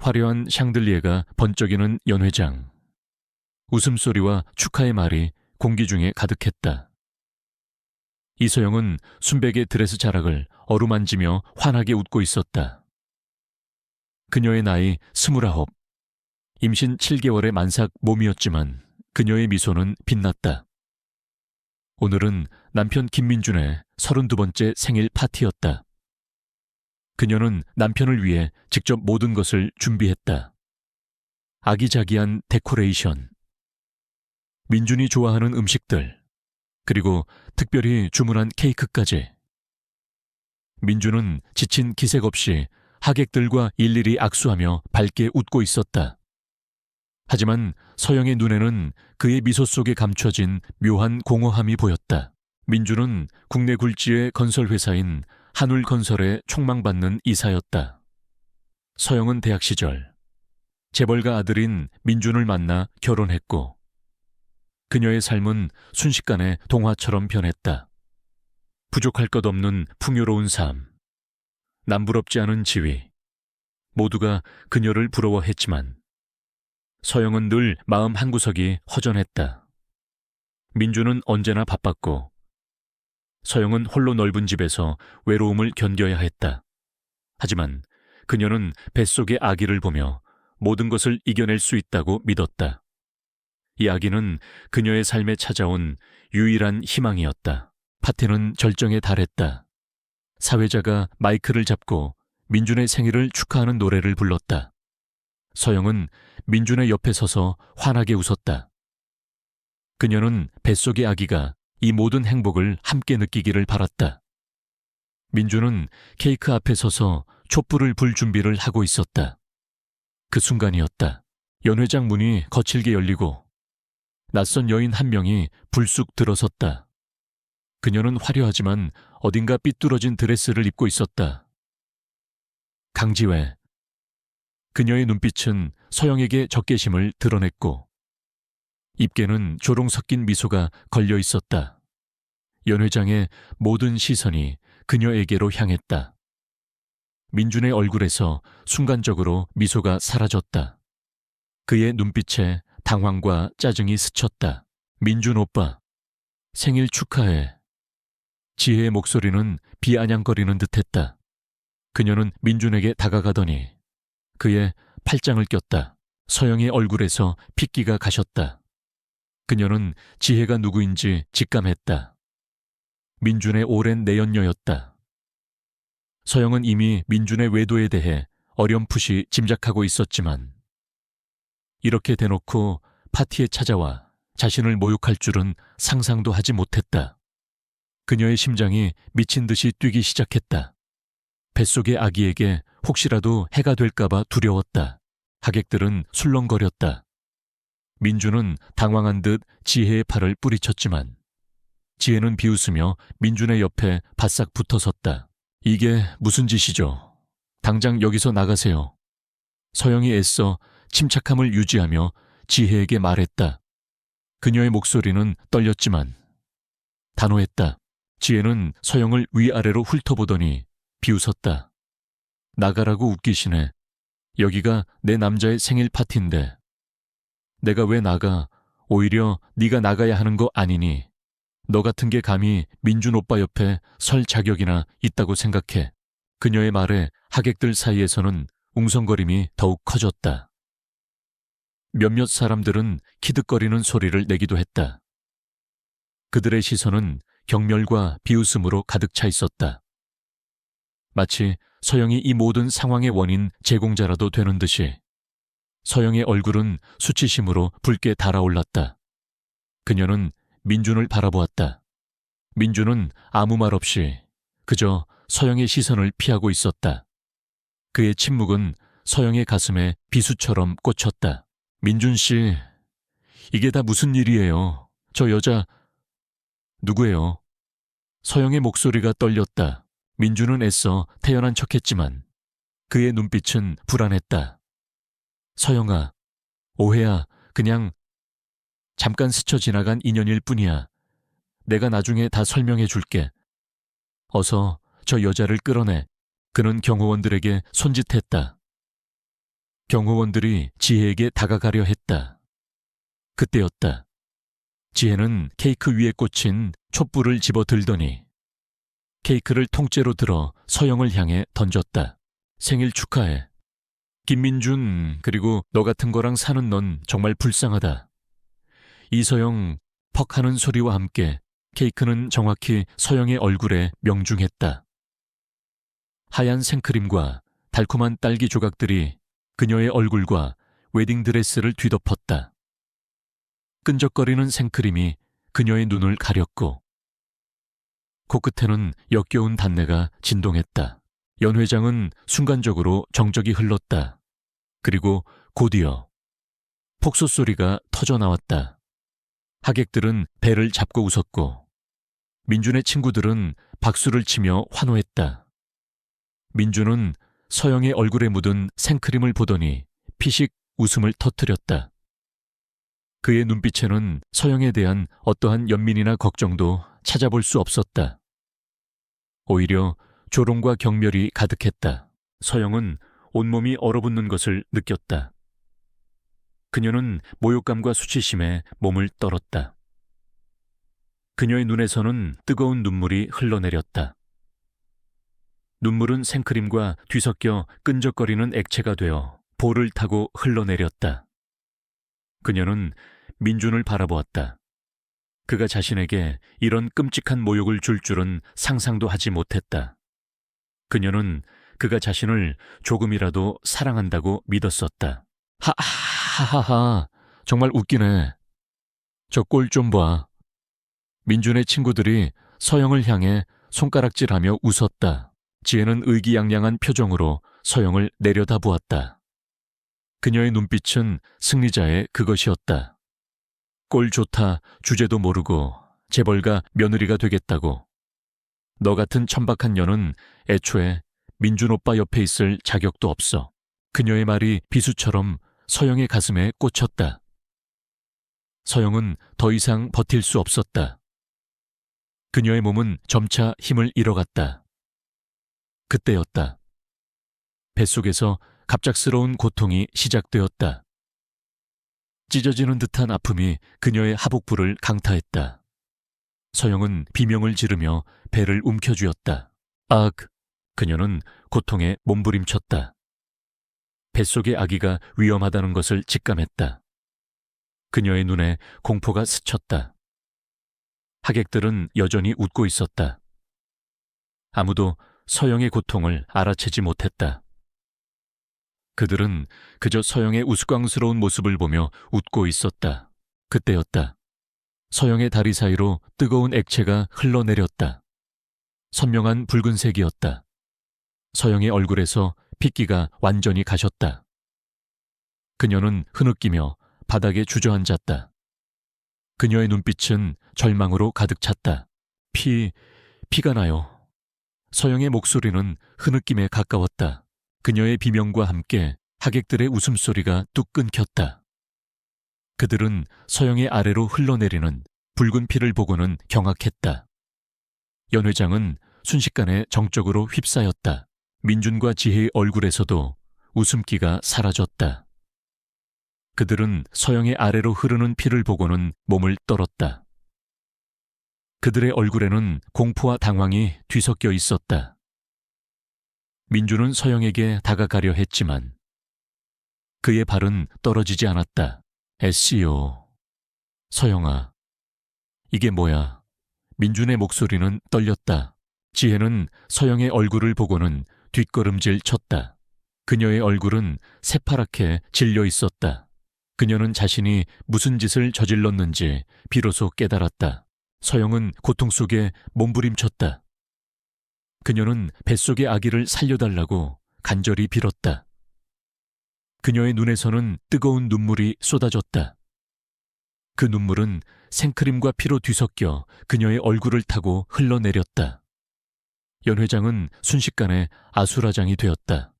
화려한 샹들리에가 번쩍이는 연회장. 웃음소리와 축하의 말이 공기 중에 가득했다. 이서영은 순백의 드레스 자락을 어루만지며 환하게 웃고 있었다. 그녀의 나이 29, 임신 7개월의 만삭 몸이었지만 그녀의 미소는 빛났다. 오늘은 남편 김민준의 32번째 생일 파티였다. 그녀는 남편을 위해 직접 모든 것을 준비했다. 아기자기한 데코레이션, 민준이 좋아하는 음식들, 그리고 특별히 주문한 케이크까지. 민준은 지친 기색 없이 하객들과 일일이 악수하며 밝게 웃고 있었다. 하지만 서영의 눈에는 그의 미소 속에 감춰진 묘한 공허함이 보였다. 민준은 국내 굴지의 건설회사인 한울건설에 촉망받는 이사였다. 서영은 대학 시절 재벌가 아들인 민준을 만나 결혼했고 그녀의 삶은 순식간에 동화처럼 변했다. 부족할 것 없는 풍요로운 삶, 남부럽지 않은 지위, 모두가 그녀를 부러워했지만 서영은 늘 마음 한구석이 허전했다. 민준은 언제나 바빴고 서영은 홀로 넓은 집에서 외로움을 견뎌야 했다. 하지만 그녀는 뱃속의 아기를 보며 모든 것을 이겨낼 수 있다고 믿었다. 이 아기는 그녀의 삶에 찾아온 유일한 희망이었다. 파티는 절정에 달했다. 사회자가 마이크를 잡고 민준의 생일을 축하하는 노래를 불렀다. 서영은 민준의 옆에 서서 환하게 웃었다. 그녀는 뱃속의 아기가 이 모든 행복을 함께 느끼기를 바랐다. 민준은 케이크 앞에 서서 촛불을 불 준비를 하고 있었다. 그 순간이었다. 연회장 문이 거칠게 열리고 낯선 여인 한 명이 불쑥 들어섰다. 그녀는 화려하지만 어딘가 삐뚤어진 드레스를 입고 있었다. 강지회. 그녀의 눈빛은 서영에게 적개심을 드러냈고 입계는 조롱 섞인 미소가 걸려 있었다. 연회장의 모든 시선이 그녀에게로 향했다. 민준의 얼굴에서 순간적으로 미소가 사라졌다. 그의 눈빛에 당황과 짜증이 스쳤다. 민준 오빠, 생일 축하해. 지혜의 목소리는 비아냥거리는 듯했다. 그녀는 민준에게 다가가더니 그의 팔짱을 꼈다. 서영의 얼굴에서 핏기가 가셨다. 그녀는 지혜가 누구인지 직감했다. 민준의 오랜 내연녀였다. 서영은 이미 민준의 외도에 대해 어렴풋이 짐작하고 있었지만 이렇게 대놓고 파티에 찾아와 자신을 모욕할 줄은 상상도 하지 못했다. 그녀의 심장이 미친 듯이 뛰기 시작했다. 뱃속의 아기에게 혹시라도 해가 될까봐 두려웠다. 하객들은 술렁거렸다. 민준은 당황한 듯 지혜의 팔을 뿌리쳤지만 지혜는 비웃으며 민준의 옆에 바싹 붙어섰다. 이게 무슨 짓이죠? 당장 여기서 나가세요. 서영이 애써 침착함을 유지하며 지혜에게 말했다. 그녀의 목소리는 떨렸지만 단호했다. 지혜는 서영을 위아래로 훑어보더니 비웃었다. 나가라고 웃기시네. 여기가 내 남자의 생일 파티인데 내가 왜 나가? 오히려 네가 나가야 하는 거 아니니? 너 같은 게 감히 민준 오빠 옆에 설 자격이나 있다고 생각해. 그녀의 말에 하객들 사이에서는 웅성거림이 더욱 커졌다. 몇몇 사람들은 키득거리는 소리를 내기도 했다. 그들의 시선은 경멸과 비웃음으로 가득 차 있었다. 마치 서영이 이 모든 상황의 원인 제공자라도 되는 듯이 서영의 얼굴은 수치심으로 붉게 달아올랐다. 그녀는 민준을 바라보았다. 민준은 아무 말 없이 그저 서영의 시선을 피하고 있었다. 그의 침묵은 서영의 가슴에 비수처럼 꽂혔다. 민준 씨, 이게 다 무슨 일이에요? 저 여자 누구예요? 서영의 목소리가 떨렸다. 민준은 애써 태연한 척했지만 그의 눈빛은 불안했다. 서영아, 오해야. 그냥 잠깐 스쳐 지나간 인연일 뿐이야. 내가 나중에 다 설명해 줄게. 어서 저 여자를 끌어내. 그는 경호원들에게 손짓했다. 경호원들이 지혜에게 다가가려 했다. 그때였다. 지혜는 케이크 위에 꽂힌 촛불을 집어 들더니 케이크를 통째로 들어 서영을 향해 던졌다. 생일 축하해. 김민준, 그리고 너 같은 거랑 사는 넌 정말 불쌍하다. 이서영 퍽 하는 소리와 함께 케이크는 정확히 서영의 얼굴에 명중했다. 하얀 생크림과 달콤한 딸기 조각들이 그녀의 얼굴과 웨딩드레스를 뒤덮었다. 끈적거리는 생크림이 그녀의 눈을 가렸고 코끝에는 역겨운 단내가 진동했다. 연 회장은 순간적으로 정적이 흘렀다. 그리고 곧이어 폭소 소리가 터져나왔다. 하객들은 배를 잡고 웃었고 민준의 친구들은 박수를 치며 환호했다. 민준은 서영의 얼굴에 묻은 생크림을 보더니 피식 웃음을 터뜨렸다. 그의 눈빛에는 서영에 대한 어떠한 연민이나 걱정도 찾아볼 수 없었다. 오히려 조롱과 경멸이 가득했다. 서영은 온몸이 얼어붙는 것을 느꼈다. 그녀는 모욕감과 수치심에 몸을 떨었다. 그녀의 눈에서는 뜨거운 눈물이 흘러내렸다. 눈물은 생크림과 뒤섞여 끈적거리는 액체가 되어 볼을 타고 흘러내렸다. 그녀는 민준을 바라보았다. 그가 자신에게 이런 끔찍한 모욕을 줄 줄은 상상도 하지 못했다. 그녀는 그가 자신을 조금이라도 사랑한다고 믿었었다. 하하하, 정말 웃기네. 저 꼴 좀 봐. 민준의 친구들이 서영을 향해 손가락질하며 웃었다. 지혜는 의기양양한 표정으로 서영을 내려다보았다. 그녀의 눈빛은 승리자의 그것이었다. 꼴 좋다 주제도 모르고 재벌가 며느리가 되겠다고. 너 같은 천박한 년은 애초에 민준 오빠 옆에 있을 자격도 없어. 그녀의 말이 비수처럼 서영의 가슴에 꽂혔다. 서영은 더 이상 버틸 수 없었다. 그녀의 몸은 점차 힘을 잃어갔다. 그때였다. 뱃속에서 갑작스러운 고통이 시작되었다. 찢어지는 듯한 아픔이 그녀의 하복부를 강타했다. 서영은 비명을 지르며 배를 움켜쥐었다. 악! 그녀는 고통에 몸부림쳤다. 뱃속의 아기가 위험하다는 것을 직감했다. 그녀의 눈에 공포가 스쳤다. 하객들은 여전히 웃고 있었다. 아무도 서영의 고통을 알아채지 못했다. 그들은 그저 서영의 우스꽝스러운 모습을 보며 웃고 있었다. 그때였다. 서영의 다리 사이로 뜨거운 액체가 흘러내렸다. 선명한 붉은색이었다. 서영의 얼굴에서 핏기가 완전히 가셨다. 그녀는 흐느끼며 바닥에 주저앉았다. 그녀의 눈빛은 절망으로 가득 찼다. 피가 나요. 서영의 목소리는 흐느낌에 가까웠다. 그녀의 비명과 함께 하객들의 웃음소리가 뚝 끊겼다. 그들은 서영의 아래로 흘러내리는 붉은 피를 보고는 경악했다. 연 회장은 순식간에 정적으로 휩싸였다. 민준과 지혜의 얼굴에서도 웃음기가 사라졌다. 그들은 서영의 아래로 흐르는 피를 보고는 몸을 떨었다. 그들의 얼굴에는 공포와 당황이 뒤섞여 있었다. 민준은 서영에게 다가가려 했지만 그의 발은 떨어지지 않았다. SCO. 서영아, 이게 뭐야? 민준의 목소리는 떨렸다. 지혜는 서영의 얼굴을 보고는 뒷걸음질 쳤다. 그녀의 얼굴은 새파랗게 질려 있었다. 그녀는 자신이 무슨 짓을 저질렀는지 비로소 깨달았다. 서영은 고통 속에 몸부림쳤다. 그녀는 뱃속의 아기를 살려달라고 간절히 빌었다. 그녀의 눈에서는 뜨거운 눈물이 쏟아졌다. 그 눈물은 생크림과 피로 뒤섞여 그녀의 얼굴을 타고 흘러내렸다. 연 회장은 순식간에 아수라장이 되었다.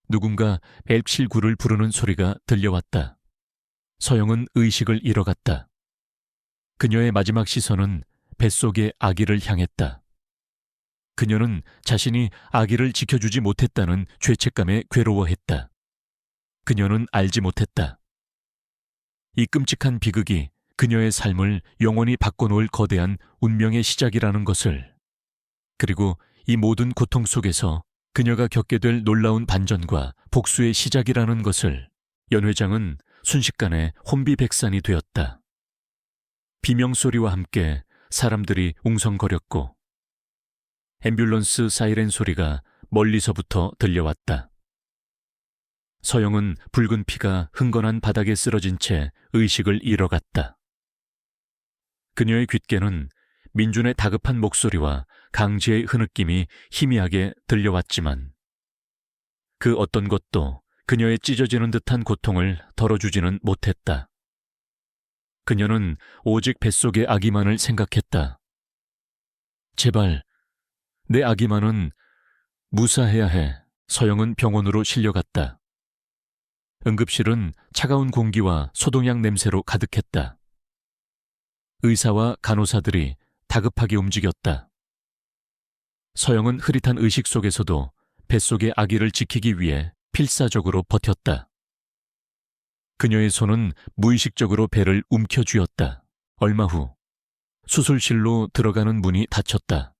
누군가 119를 부르는 소리가 들려왔다. 서영은 의식을 잃어갔다. 그녀의 마지막 시선은 뱃속의 아기를 향했다. 그녀는 자신이 아기를 지켜주지 못했다는 죄책감에 괴로워했다. 그녀는 알지 못했다. 이 끔찍한 비극이 그녀의 삶을 영원히 바꿔놓을 거대한 운명의 시작이라는 것을, 그리고 이 모든 고통 속에서 그녀가 겪게 될 놀라운 반전과 복수의 시작이라는 것을 연 회장은 순식간에 혼비백산이 되었다. 비명소리와 함께 사람들이 웅성거렸고 앰뷸런스 사이렌 소리가 멀리서부터 들려왔다. 서영은 붉은 피가 흥건한 바닥에 쓰러진 채 의식을 잃어갔다. 그녀의 귓께는 민준의 다급한 목소리와 강지의 흐느낌이 희미하게 들려왔지만 그 어떤 것도 그녀의 찢어지는 듯한 고통을 덜어주지는 못했다. 그녀는 오직 뱃속의 아기만을 생각했다. 제발, 내 아기만은 무사해야 해. 서영은 병원으로 실려갔다. 응급실은 차가운 공기와 소독약 냄새로 가득했다. 의사와 간호사들이 다급하게 움직였다. 서영은 흐릿한 의식 속에서도 뱃속의 아기를 지키기 위해 필사적으로 버텼다. 그녀의 손은 무의식적으로 배를 움켜쥐었다. 얼마 후 수술실로 들어가는 문이 닫혔다.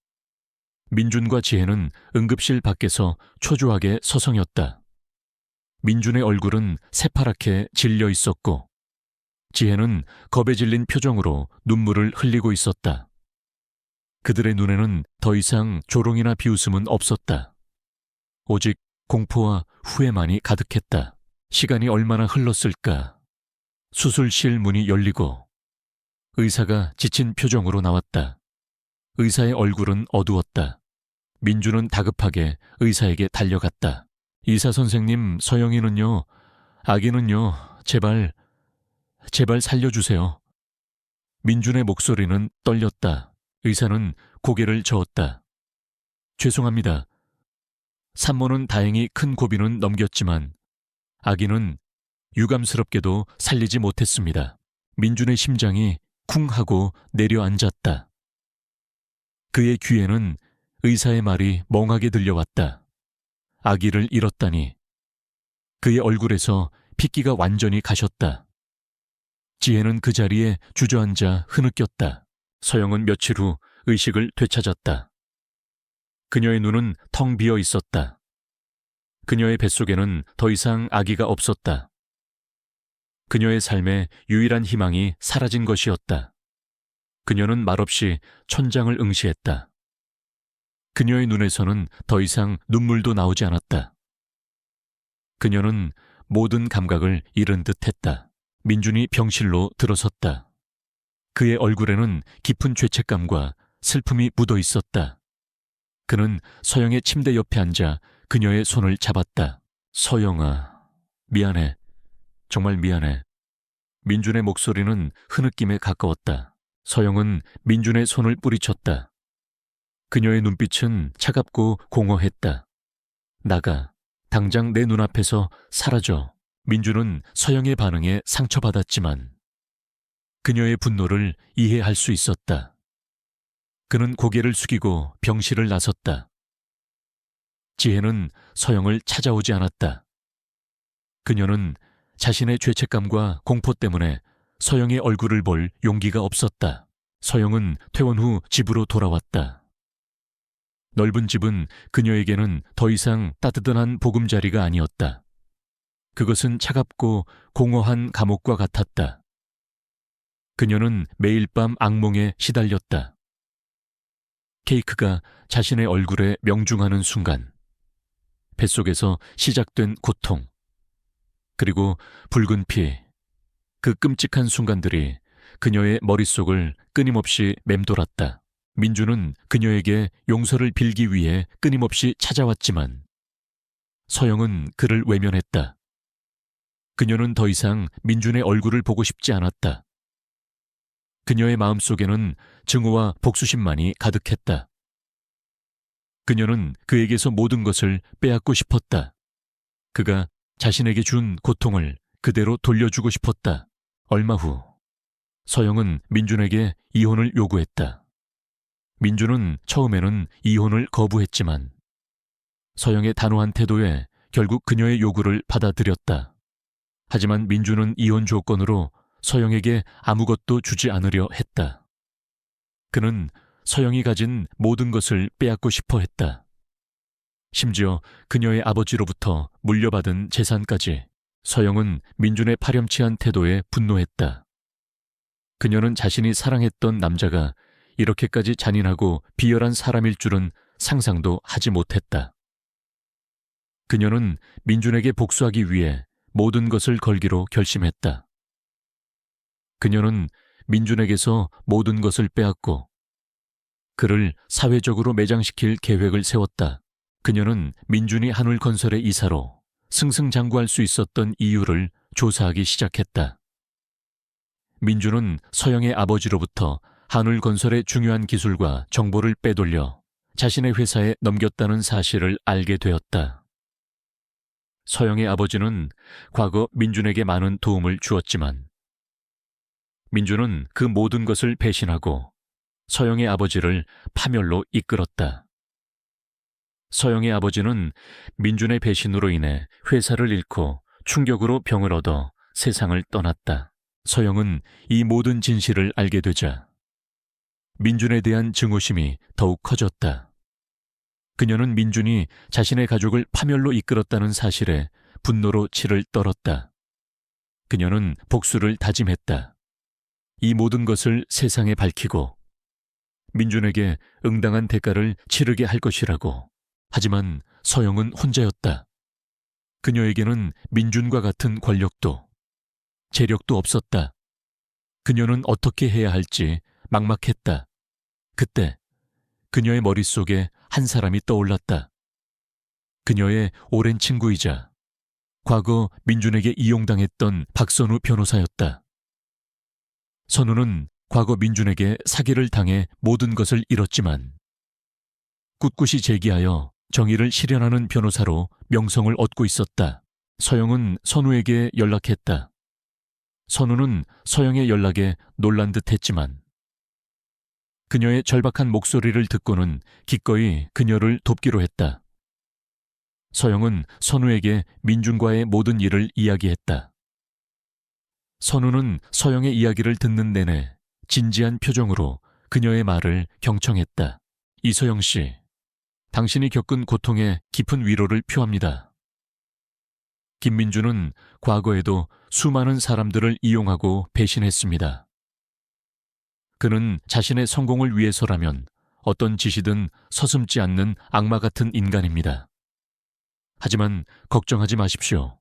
민준과 지혜는 응급실 밖에서 초조하게 서성였다. 민준의 얼굴은 새파랗게 질려 있었고 지혜는 겁에 질린 표정으로 눈물을 흘리고 있었다. 그들의 눈에는 더 이상 조롱이나 비웃음은 없었다. 오직 공포와 후회만이 가득했다. 시간이 얼마나 흘렀을까. 수술실 문이 열리고 의사가 지친 표정으로 나왔다. 의사의 얼굴은 어두웠다. 민준은 다급하게 의사에게 달려갔다. 의사 선생님, 서영이는요, 아기는요, 제발 살려주세요. 민준의 목소리는 떨렸다. 의사는 고개를 저었다. 죄송합니다. 산모는 다행히 큰 고비는 넘겼지만 아기는 유감스럽게도 살리지 못했습니다. 민준의 심장이 쿵 하고 내려앉았다. 그의 귀에는 의사의 말이 멍하게 들려왔다. 아기를 잃었다니. 그의 얼굴에서 핏기가 완전히 가셨다. 지혜는 그 자리에 주저앉아 흐느꼈다. 서영은 며칠 후 의식을 되찾았다. 그녀의 눈은 텅 비어 있었다. 그녀의 뱃속에는 더 이상 아기가 없었다. 그녀의 삶의 유일한 희망이 사라진 것이었다. 그녀는 말없이 천장을 응시했다. 그녀의 눈에서는 더 이상 눈물도 나오지 않았다. 그녀는 모든 감각을 잃은 듯했다. 민준이 병실로 들어섰다. 그의 얼굴에는 깊은 죄책감과 슬픔이 묻어 있었다. 그는 서영의 침대 옆에 앉아 그녀의 손을 잡았다. 서영아, 미안해. 정말 미안해. 민준의 목소리는 흐느낌에 가까웠다. 서영은 민준의 손을 뿌리쳤다. 그녀의 눈빛은 차갑고 공허했다. 나가. 당장 내 눈앞에서 사라져. 민준은 서영의 반응에 상처받았지만 그녀의 분노를 이해할 수 있었다. 그는 고개를 숙이고 병실을 나섰다. 지혜는 서영을 찾아오지 않았다. 그녀는 자신의 죄책감과 공포 때문에 서영의 얼굴을 볼 용기가 없었다. 서영은 퇴원 후 집으로 돌아왔다. 넓은 집은 그녀에게는 더 이상 따뜻한 보금자리가 아니었다. 그것은 차갑고 공허한 감옥과 같았다. 그녀는 매일 밤 악몽에 시달렸다. 케이크가 자신의 얼굴에 명중하는 순간, 뱃속에서 시작된 고통, 그리고 붉은 피, 그 끔찍한 순간들이 그녀의 머릿속을 끊임없이 맴돌았다. 민준은 그녀에게 용서를 빌기 위해 끊임없이 찾아왔지만 서영은 그를 외면했다. 그녀는 더 이상 민준의 얼굴을 보고 싶지 않았다. 그녀의 마음속에는 증오와 복수심만이 가득했다. 그녀는 그에게서 모든 것을 빼앗고 싶었다. 그가 자신에게 준 고통을 그대로 돌려주고 싶었다. 얼마 후 서영은 민준에게 이혼을 요구했다. 민준은 처음에는 이혼을 거부했지만 서영의 단호한 태도에 결국 그녀의 요구를 받아들였다. 하지만 민주는 이혼 조건으로 서영에게 아무것도 주지 않으려 했다. 그는 서영이 가진 모든 것을 빼앗고 싶어 했다. 심지어 그녀의 아버지로부터 물려받은 재산까지. 서영은 민준의 파렴치한 태도에 분노했다. 그녀는 자신이 사랑했던 남자가 이렇게까지 잔인하고 비열한 사람일 줄은 상상도 하지 못했다. 그녀는 민준에게 복수하기 위해 모든 것을 걸기로 결심했다. 그녀는 민준에게서 모든 것을 빼앗고 그를 사회적으로 매장시킬 계획을 세웠다. 그녀는 민준이 한울건설의 이사로 승승장구할 수 있었던 이유를 조사하기 시작했다. 민준은 서영의 아버지로부터 한울건설의 중요한 기술과 정보를 빼돌려 자신의 회사에 넘겼다는 사실을 알게 되었다. 서영의 아버지는 과거 민준에게 많은 도움을 주었지만 민준은 그 모든 것을 배신하고 서영의 아버지를 파멸로 이끌었다. 서영의 아버지는 민준의 배신으로 인해 회사를 잃고 충격으로 병을 얻어 세상을 떠났다. 서영은 이 모든 진실을 알게 되자 민준에 대한 증오심이 더욱 커졌다. 그녀는 민준이 자신의 가족을 파멸로 이끌었다는 사실에 분노로 치를 떨었다. 그녀는 복수를 다짐했다. 이 모든 것을 세상에 밝히고 민준에게 응당한 대가를 치르게 할 것이라고. 하지만 서영은 혼자였다. 그녀에게는 민준과 같은 권력도, 재력도 없었다. 그녀는 어떻게 해야 할지 막막했다. 그때 그녀의 머릿속에 한 사람이 떠올랐다. 그녀의 오랜 친구이자 과거 민준에게 이용당했던 박선우 변호사였다. 선우는 과거 민준에게 사기를 당해 모든 것을 잃었지만 꿋꿋이 재기하여 정의를 실현하는 변호사로 명성을 얻고 있었다. 서영은 선우에게 연락했다. 선우는 서영의 연락에 놀란 듯 했지만 그녀의 절박한 목소리를 듣고는 기꺼이 그녀를 돕기로 했다. 서영은 선우에게 민준과의 모든 일을 이야기했다. 선우는 서영의 이야기를 듣는 내내 진지한 표정으로 그녀의 말을 경청했다. 이서영 씨, 당신이 겪은 고통에 깊은 위로를 표합니다. 김민준은 과거에도 수많은 사람들을 이용하고 배신했습니다. 그는 자신의 성공을 위해서라면 어떤 짓이든 서슴지 않는 악마 같은 인간입니다. 하지만 걱정하지 마십시오.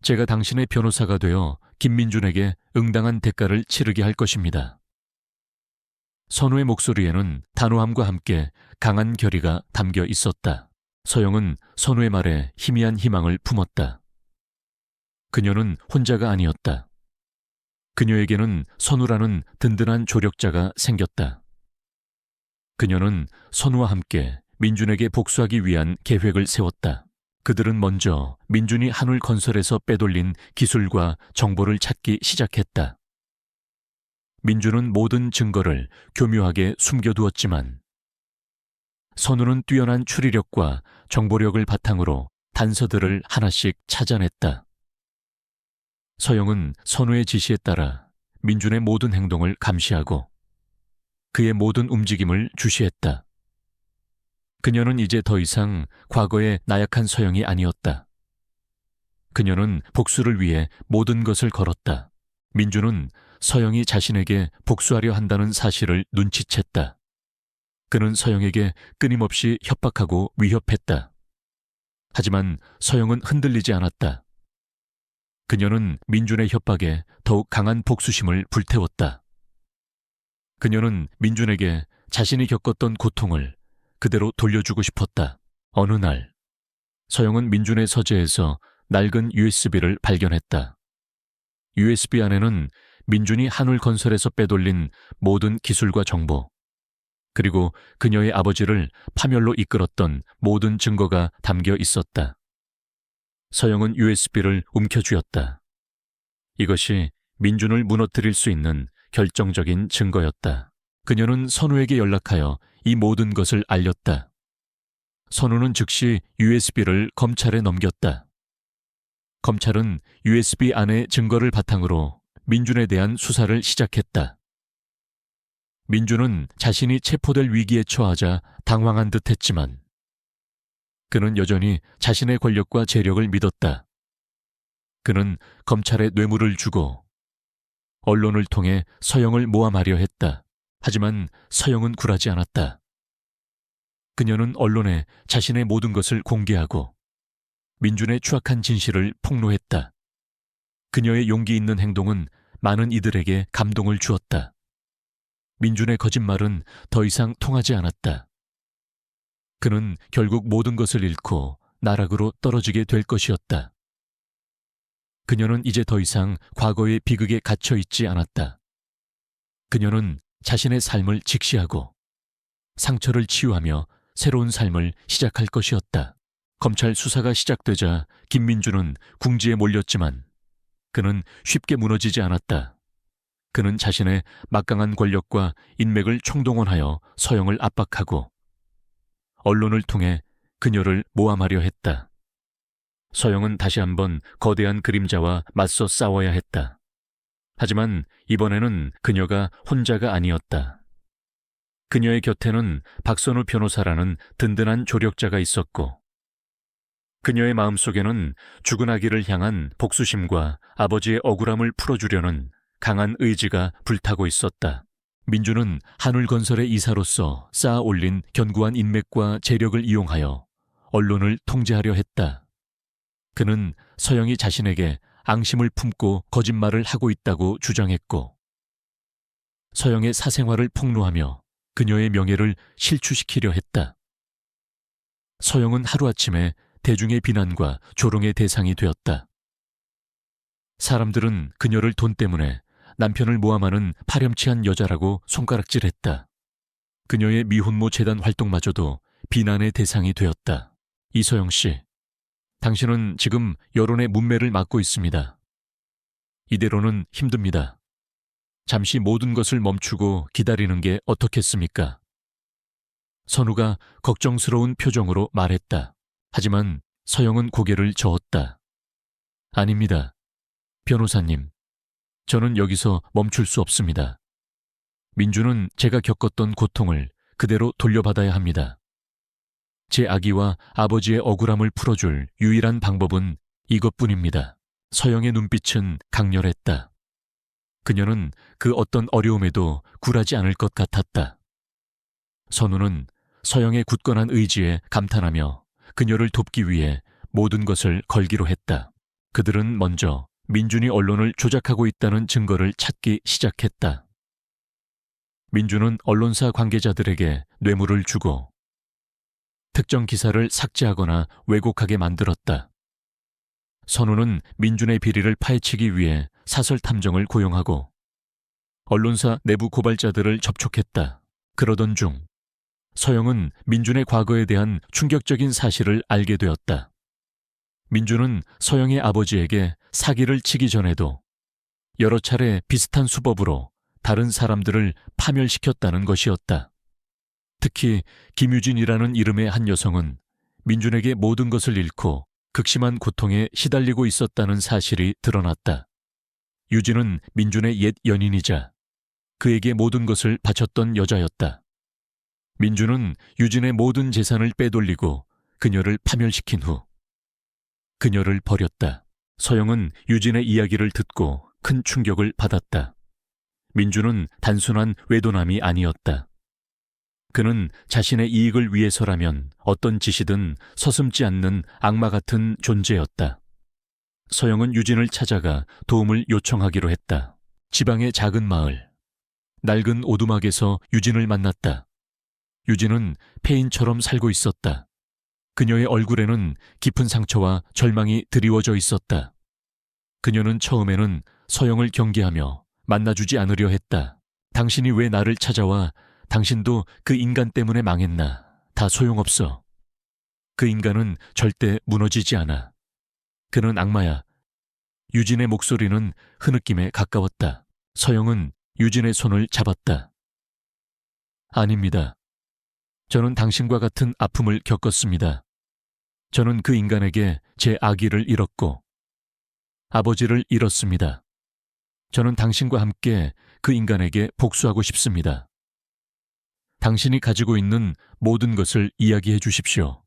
제가 당신의 변호사가 되어 김민준에게 응당한 대가를 치르게 할 것입니다. 선우의 목소리에는 단호함과 함께 강한 결의가 담겨 있었다. 서영은 선우의 말에 희미한 희망을 품었다. 그녀는 혼자가 아니었다. 그녀에게는 선우라는 든든한 조력자가 생겼다. 그녀는 선우와 함께 민준에게 복수하기 위한 계획을 세웠다. 그들은 먼저 민준이 한울건설에서 빼돌린 기술과 정보를 찾기 시작했다. 민준은 모든 증거를 교묘하게 숨겨두었지만 선우는 뛰어난 추리력과 정보력을 바탕으로 단서들을 하나씩 찾아냈다. 서영은 선우의 지시에 따라 민준의 모든 행동을 감시하고 그의 모든 움직임을 주시했다. 그녀는 이제 더 이상 과거의 나약한 서영이 아니었다. 그녀는 복수를 위해 모든 것을 걸었다. 민준은 서영이 자신에게 복수하려 한다는 사실을 눈치챘다. 그는 서영에게 끊임없이 협박하고 위협했다. 하지만 서영은 흔들리지 않았다. 그녀는 민준의 협박에 더욱 강한 복수심을 불태웠다. 그녀는 민준에게 자신이 겪었던 고통을 그대로 돌려주고 싶었다. 어느 날, 서영은 민준의 서재에서 낡은 USB를 발견했다. USB 안에는 민준이 한울건설에서 빼돌린 모든 기술과 정보, 그리고 그녀의 아버지를 파멸로 이끌었던 모든 증거가 담겨 있었다. 서영은 USB를 움켜쥐었다. 이것이 민준을 무너뜨릴 수 있는 결정적인 증거였다. 그녀는 선우에게 연락하여 이 모든 것을 알렸다. 선우는 즉시 USB를 검찰에 넘겼다. 검찰은 USB 안의 증거를 바탕으로 민준에 대한 수사를 시작했다. 민준은 자신이 체포될 위기에 처하자 당황한 듯 했지만 그는 여전히 자신의 권력과 재력을 믿었다. 그는 검찰에 뇌물을 주고 언론을 통해 서영을 모함하려 했다. 하지만 서영은 굴하지 않았다. 그녀는 언론에 자신의 모든 것을 공개하고 민준의 추악한 진실을 폭로했다. 그녀의 용기 있는 행동은 많은 이들에게 감동을 주었다. 민준의 거짓말은 더 이상 통하지 않았다. 그는 결국 모든 것을 잃고 나락으로 떨어지게 될 것이었다. 그녀는 이제 더 이상 과거의 비극에 갇혀 있지 않았다. 그녀는 자신의 삶을 직시하고 상처를 치유하며 새로운 삶을 시작할 것이었다. 검찰 수사가 시작되자 김민준은 궁지에 몰렸지만 그는 쉽게 무너지지 않았다. 그는 자신의 막강한 권력과 인맥을 총동원하여 서영을 압박하고 언론을 통해 그녀를 모함하려 했다. 서영은 다시 한번 거대한 그림자와 맞서 싸워야 했다. 하지만 이번에는 그녀가 혼자가 아니었다. 그녀의 곁에는 박선우 변호사라는 든든한 조력자가 있었고 그녀의 마음속에는 죽은 아기를 향한 복수심과 아버지의 억울함을 풀어주려는 강한 의지가 불타고 있었다. 민주는 한울건설의 이사로서 쌓아 올린 견고한 인맥과 재력을 이용하여 언론을 통제하려 했다. 그는 서영이 자신에게 앙심을 품고 거짓말을 하고 있다고 주장했고 서영의 사생활을 폭로하며 그녀의 명예를 실추시키려 했다. 서영은 하루아침에 대중의 비난과 조롱의 대상이 되었다. 사람들은 그녀를 돈 때문에 남편을 모함하는 파렴치한 여자라고 손가락질했다. 그녀의 미혼모 재단 활동마저도 비난의 대상이 되었다. 이서영 씨, 당신은 지금 여론의 문매를 맡고 있습니다. 이대로는 힘듭니다. 잠시 모든 것을 멈추고 기다리는 게 어떻겠습니까? 선우가 걱정스러운 표정으로 말했다. 하지만 서영은 고개를 저었다. 아닙니다. 변호사님, 저는 여기서 멈출 수 없습니다. 민주는 제가 겪었던 고통을 그대로 돌려받아야 합니다. 제 아기와 아버지의 억울함을 풀어줄 유일한 방법은 이것뿐입니다. 서영의 눈빛은 강렬했다. 그녀는 그 어떤 어려움에도 굴하지 않을 것 같았다. 선우는 서영의 굳건한 의지에 감탄하며 그녀를 돕기 위해 모든 것을 걸기로 했다. 그들은 먼저 민준이 언론을 조작하고 있다는 증거를 찾기 시작했다. 민준은 언론사 관계자들에게 뇌물을 주고 특정 기사를 삭제하거나 왜곡하게 만들었다. 선우는 민준의 비리를 파헤치기 위해 사설 탐정을 고용하고 언론사 내부 고발자들을 접촉했다. 그러던 중 서영은 민준의 과거에 대한 충격적인 사실을 알게 되었다. 민준은 서영의 아버지에게 사기를 치기 전에도 여러 차례 비슷한 수법으로 다른 사람들을 파멸시켰다는 것이었다. 특히 김유진이라는 이름의 한 여성은 민준에게 모든 것을 잃고 극심한 고통에 시달리고 있었다는 사실이 드러났다. 유진은 민준의 옛 연인이자 그에게 모든 것을 바쳤던 여자였다. 민준은 유진의 모든 재산을 빼돌리고 그녀를 파멸시킨 후 그녀를 버렸다. 서영은 유진의 이야기를 듣고 큰 충격을 받았다. 민준은 단순한 외도남이 아니었다. 그는 자신의 이익을 위해서라면 어떤 짓이든 서슴지 않는 악마 같은 존재였다. 서영은 유진을 찾아가 도움을 요청하기로 했다. 지방의 작은 마을, 낡은 오두막에서 유진을 만났다. 유진은 폐인처럼 살고 있었다. 그녀의 얼굴에는 깊은 상처와 절망이 드리워져 있었다. 그녀는 처음에는 서영을 경계하며 만나주지 않으려 했다. 당신이 왜 나를 찾아와? 당신도 그 인간 때문에 망했나? 다 소용없어. 그 인간은 절대 무너지지 않아. 그는 악마야. 유진의 목소리는 흐느낌에 가까웠다. 서영은 유진의 손을 잡았다. 아닙니다. 저는 당신과 같은 아픔을 겪었습니다. 저는 그 인간에게 제 아기를 잃었고 아버지를 잃었습니다. 저는 당신과 함께 그 인간에게 복수하고 싶습니다. 당신이 가지고 있는 모든 것을 이야기해 주십시오.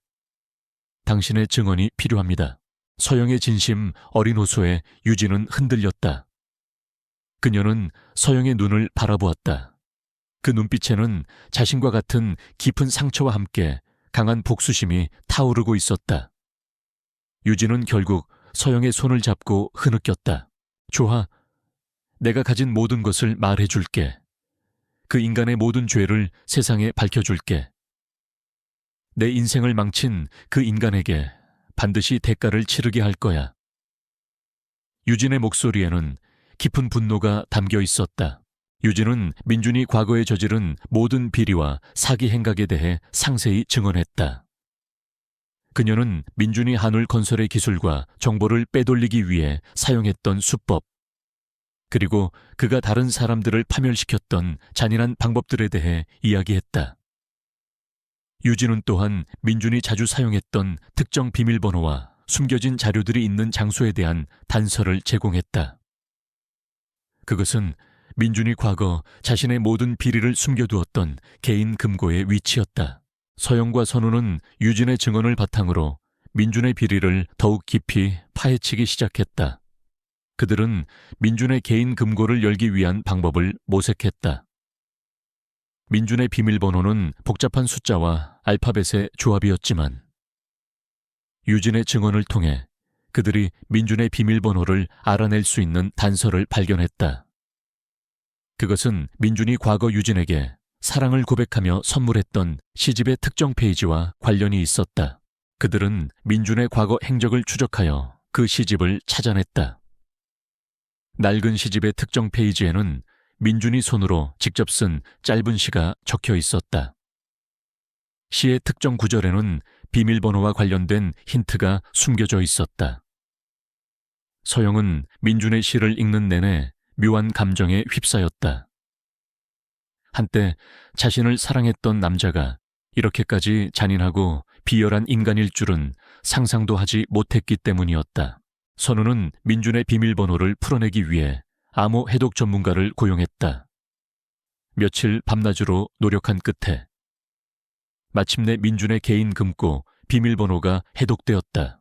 당신의 증언이 필요합니다. 서영의 진심 어린 호소에 유진은 흔들렸다. 그녀는 서영의 눈을 바라보았다. 그 눈빛에는 자신과 같은 깊은 상처와 함께 강한 복수심이 타오르고 있었다. 유진은 결국 서영의 손을 잡고 흐느꼈다. 좋아. 내가 가진 모든 것을 말해줄게. 그 인간의 모든 죄를 세상에 밝혀줄게. 내 인생을 망친 그 인간에게 반드시 대가를 치르게 할 거야. 유진의 목소리에는 깊은 분노가 담겨 있었다. 유진은 민준이 과거에 저지른 모든 비리와 사기 행각에 대해 상세히 증언했다. 그녀는 민준이 한울건설의 기술과 정보를 빼돌리기 위해 사용했던 수법, 그리고 그가 다른 사람들을 파멸시켰던 잔인한 방법들에 대해 이야기했다. 유진은 또한 민준이 자주 사용했던 특정 비밀번호와 숨겨진 자료들이 있는 장소에 대한 단서를 제공했다. 그것은 민준이 과거 자신의 모든 비리를 숨겨두었던 개인 금고의 위치였다. 서영과 선우는 유진의 증언을 바탕으로 민준의 비리를 더욱 깊이 파헤치기 시작했다. 그들은 민준의 개인 금고를 열기 위한 방법을 모색했다. 민준의 비밀번호는 복잡한 숫자와 알파벳의 조합이었지만 유진의 증언을 통해 그들이 민준의 비밀번호를 알아낼 수 있는 단서를 발견했다. 그것은 민준이 과거 유진에게 사랑을 고백하며 선물했던 시집의 특정 페이지와 관련이 있었다. 그들은 민준의 과거 행적을 추적하여 그 시집을 찾아냈다. 낡은 시집의 특정 페이지에는 민준이 손으로 직접 쓴 짧은 시가 적혀 있었다. 시의 특정 구절에는 비밀번호와 관련된 힌트가 숨겨져 있었다. 서영은 민준의 시를 읽는 내내 묘한 감정에 휩싸였다. 한때 자신을 사랑했던 남자가 이렇게까지 잔인하고 비열한 인간일 줄은 상상도 하지 못했기 때문이었다. 선우는 민준의 비밀번호를 풀어내기 위해 암호 해독 전문가를 고용했다. 며칠 밤낮으로 노력한 끝에 마침내 민준의 개인 금고 비밀번호가 해독되었다.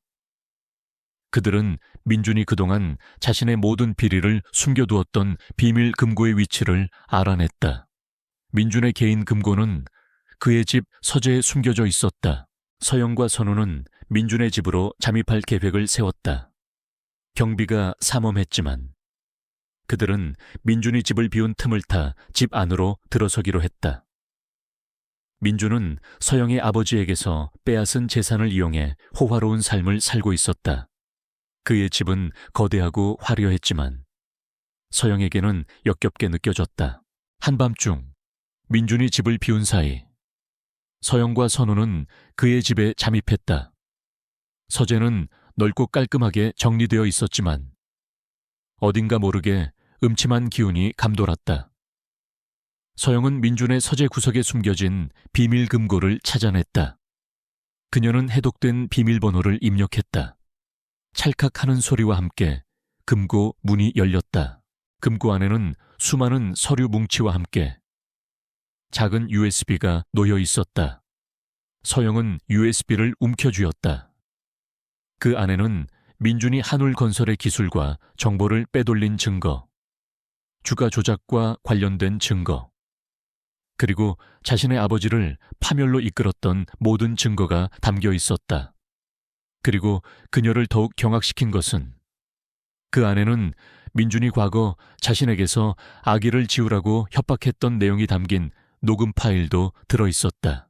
그들은 민준이 그동안 자신의 모든 비리를 숨겨두었던 비밀 금고의 위치를 알아냈다. 민준의 개인 금고는 그의 집 서재에 숨겨져 있었다. 서영과 선우는 민준의 집으로 잠입할 계획을 세웠다. 경비가 삼엄했지만 그들은 민준이 집을 비운 틈을 타 집 안으로 들어서기로 했다. 민준은 서영의 아버지에게서 빼앗은 재산을 이용해 호화로운 삶을 살고 있었다. 그의 집은 거대하고 화려했지만 서영에게는 역겹게 느껴졌다. 한밤중 민준이 집을 비운 사이 서영과 선우는 그의 집에 잠입했다. 서재는 넓고 깔끔하게 정리되어 있었지만 어딘가 모르게 음침한 기운이 감돌았다. 서영은 민준의 서재 구석에 숨겨진 비밀 금고를 찾아냈다. 그녀는 해독된 비밀번호를 입력했다. 찰칵하는 소리와 함께 금고 문이 열렸다. 금고 안에는 수많은 서류 뭉치와 함께 작은 USB가 놓여 있었다. 서영은 USB를 움켜쥐었다. 그 안에는 민준이 한울건설의 기술과 정보를 빼돌린 증거, 주가 조작과 관련된 증거, 그리고 자신의 아버지를 파멸로 이끌었던 모든 증거가 담겨 있었다. 그리고 그녀를 더욱 경악시킨 것은 그 안에는 민준이 과거 자신에게서 아기를 지우라고 협박했던 내용이 담긴 녹음 파일도 들어있었다.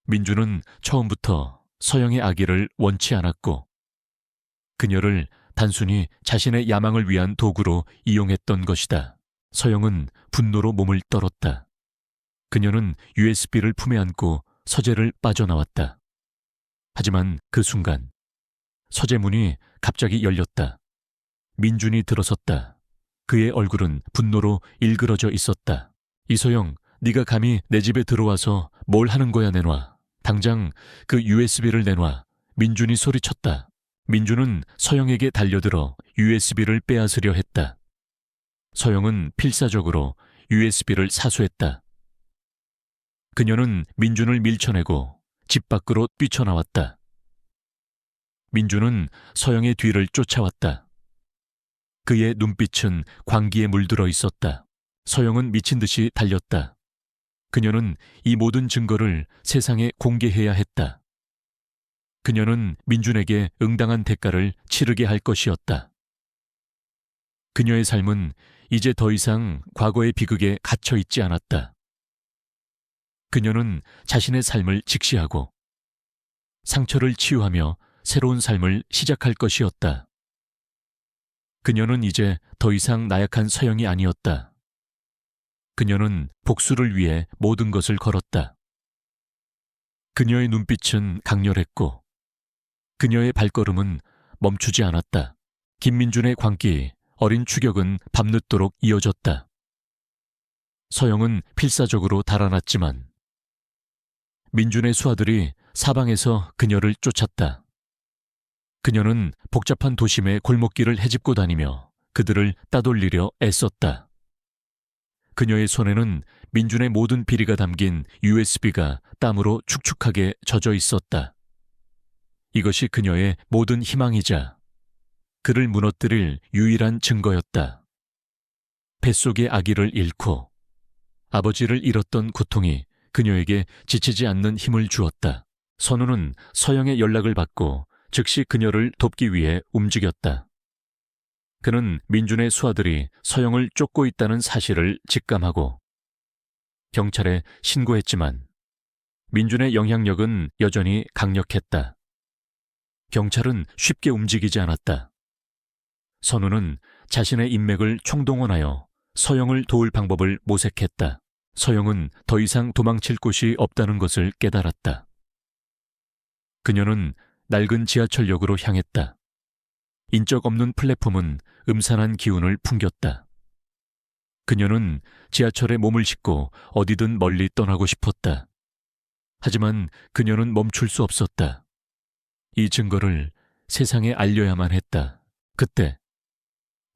민준은 처음부터 서영의 아기를 원치 않았고 그녀를 단순히 자신의 야망을 위한 도구로 이용했던 것이다. 서영은 분노로 몸을 떨었다. 그녀는 USB를 품에 안고 서재를 빠져나왔다. 하지만 그 순간 서재 문이 갑자기 열렸다. 민준이 들어섰다. 그의 얼굴은 분노로 일그러져 있었다. 이서영, 네가 감히 내 집에 들어와서 뭘 하는 거야. 내놔. 당장 그 USB를 내놔. 민준이 소리쳤다. 민주는 서영에게 달려들어 USB를 빼앗으려 했다. 서영은 필사적으로 USB를 사수했다. 그녀는 민준을 밀쳐내고 집 밖으로 뛰쳐나왔다. 민준은 서영의 뒤를 쫓아왔다. 그의 눈빛은 광기에 물들어 있었다. 서영은 미친 듯이 달렸다. 그녀는 이 모든 증거를 세상에 공개해야 했다. 그녀는 민준에게 응당한 대가를 치르게 할 것이었다. 그녀의 삶은 이제 더 이상 과거의 비극에 갇혀 있지 않았다. 그녀는 자신의 삶을 직시하고 상처를 치유하며 새로운 삶을 시작할 것이었다. 그녀는 이제 더 이상 나약한 서영이 아니었다. 그녀는 복수를 위해 모든 것을 걸었다. 그녀의 눈빛은 강렬했고 그녀의 발걸음은 멈추지 않았다. 김민준의 광기, 어린 추격은 밤늦도록 이어졌다. 서영은 필사적으로 달아났지만 민준의 수하들이 사방에서 그녀를 쫓았다. 그녀는 복잡한 도심의 골목길을 헤집고 다니며 그들을 따돌리려 애썼다. 그녀의 손에는 민준의 모든 비리가 담긴 USB가 땀으로 축축하게 젖어 있었다. 이것이 그녀의 모든 희망이자 그를 무너뜨릴 유일한 증거였다. 뱃속의 아기를 잃고 아버지를 잃었던 고통이 그녀에게 지치지 않는 힘을 주었다. 선우는 서영의 연락을 받고 즉시 그녀를 돕기 위해 움직였다. 그는 민준의 수하들이 서영을 쫓고 있다는 사실을 직감하고 경찰에 신고했지만 민준의 영향력은 여전히 강력했다. 경찰은 쉽게 움직이지 않았다. 선우는 자신의 인맥을 총동원하여 서영을 도울 방법을 모색했다. 서영은 더 이상 도망칠 곳이 없다는 것을 깨달았다. 그녀는 낡은 지하철역으로 향했다. 인적 없는 플랫폼은 음산한 기운을 풍겼다. 그녀는 지하철에 몸을 싣고 어디든 멀리 떠나고 싶었다. 하지만 그녀는 멈출 수 없었다. 이 증거를 세상에 알려야만 했다. 그때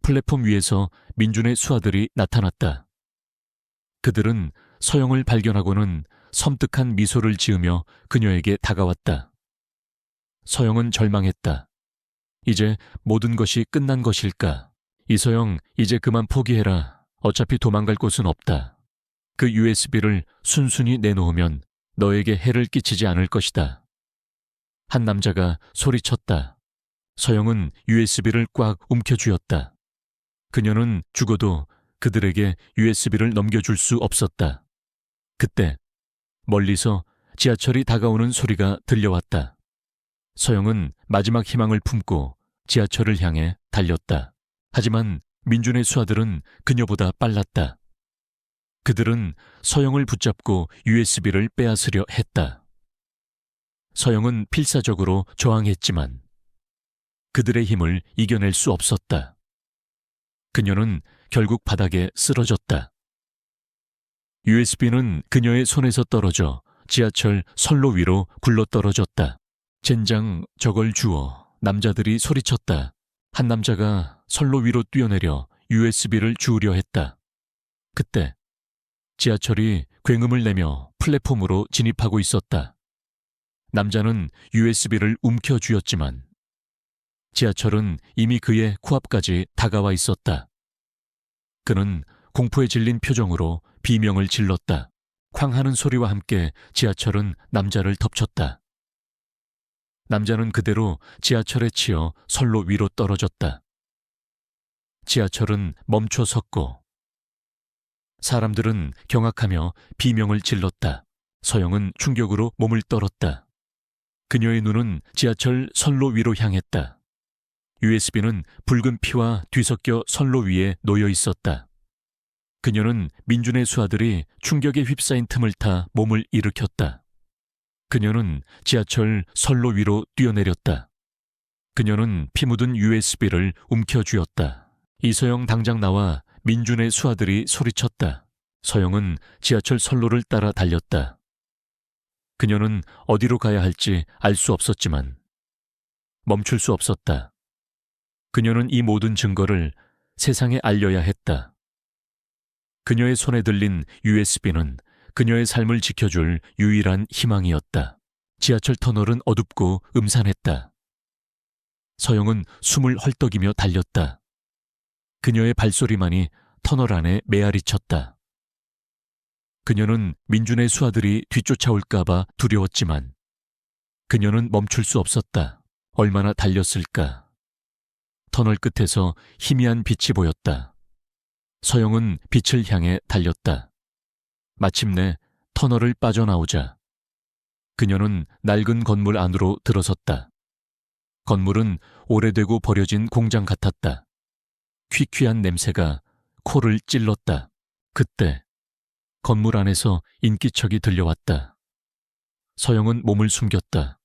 플랫폼 위에서 민준의 수하들이 나타났다. 그들은 서영을 발견하고는 섬뜩한 미소를 지으며 그녀에게 다가왔다. 서영은 절망했다. 이제 모든 것이 끝난 것일까? 이서영, 이제 그만 포기해라. 어차피 도망갈 곳은 없다. 그 USB를 순순히 내놓으면 너에게 해를 끼치지 않을 것이다. 한 남자가 소리쳤다. 서영은 USB를 꽉 움켜쥐었다. 그녀는 죽어도 그들에게 USB를 넘겨줄 수 없었다. 그때 멀리서 지하철이 다가오는 소리가 들려왔다. 서영은 마지막 희망을 품고 지하철을 향해 달렸다. 하지만 민준의 수하들은 그녀보다 빨랐다. 그들은 서영을 붙잡고 USB를 빼앗으려 했다. 서영은 필사적으로 저항했지만 그들의 힘을 이겨낼 수 없었다. 그녀는 결국 바닥에 쓰러졌다. USB는 그녀의 손에서 떨어져 지하철 선로 위로 굴러떨어졌다. 젠장, 저걸 주워. 남자들이 소리쳤다. 한 남자가 선로 위로 뛰어내려 USB를 주우려 했다. 그때 지하철이 굉음을 내며 플랫폼으로 진입하고 있었다. 남자는 USB를 움켜쥐었지만 지하철은 이미 그의 코앞까지 다가와 있었다. 그는 공포에 질린 표정으로 비명을 질렀다. 쾅 하는 소리와 함께 지하철은 남자를 덮쳤다. 남자는 그대로 지하철에 치여 선로 위로 떨어졌다. 지하철은 멈춰 섰고 사람들은 경악하며 비명을 질렀다. 서영은 충격으로 몸을 떨었다. 그녀의 눈은 지하철 선로 위로 향했다. USB는 붉은 피와 뒤섞여 선로 위에 놓여 있었다. 그녀는 민준의 수하들이 충격에 휩싸인 틈을 타 몸을 일으켰다. 그녀는 지하철 선로 위로 뛰어내렸다. 그녀는 피 묻은 USB를 움켜쥐었다. 이서영 당장 나와. 민준의 수하들이 소리쳤다. 서영은 지하철 선로를 따라 달렸다. 그녀는 어디로 가야 할지 알 수 없었지만 멈출 수 없었다. 그녀는 이 모든 증거를 세상에 알려야 했다. 그녀의 손에 들린 USB는 그녀의 삶을 지켜줄 유일한 희망이었다. 지하철 터널은 어둡고 음산했다. 서영은 숨을 헐떡이며 달렸다. 그녀의 발소리만이 터널 안에 메아리쳤다. 그녀는 민준의 수하들이 뒤쫓아올까봐 두려웠지만 그녀는 멈출 수 없었다. 얼마나 달렸을까? 터널 끝에서 희미한 빛이 보였다. 서영은 빛을 향해 달렸다. 마침내 터널을 빠져나오자 그녀는 낡은 건물 안으로 들어섰다. 건물은 오래되고 버려진 공장 같았다. 퀴퀴한 냄새가 코를 찔렀다. 그때 건물 안에서 인기척이 들려왔다. 서영은 몸을 숨겼다.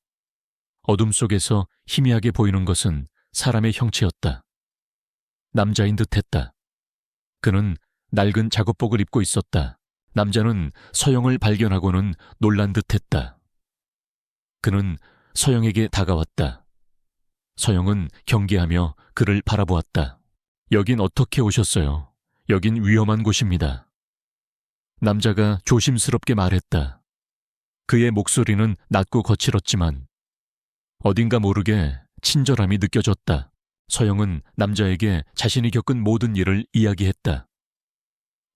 어둠 속에서 희미하게 보이는 것은 사람의 형체였다. 남자인 듯했다. 그는 낡은 작업복을 입고 있었다. 남자는 서영을 발견하고는 놀란 듯했다. 그는 서영에게 다가왔다. 서영은 경계하며 그를 바라보았다. 여긴 어떻게 오셨어요? 여긴 위험한 곳입니다. 남자가 조심스럽게 말했다. 그의 목소리는 낮고 거칠었지만 어딘가 모르게 친절함이 느껴졌다. 서영은 남자에게 자신이 겪은 모든 일을 이야기했다.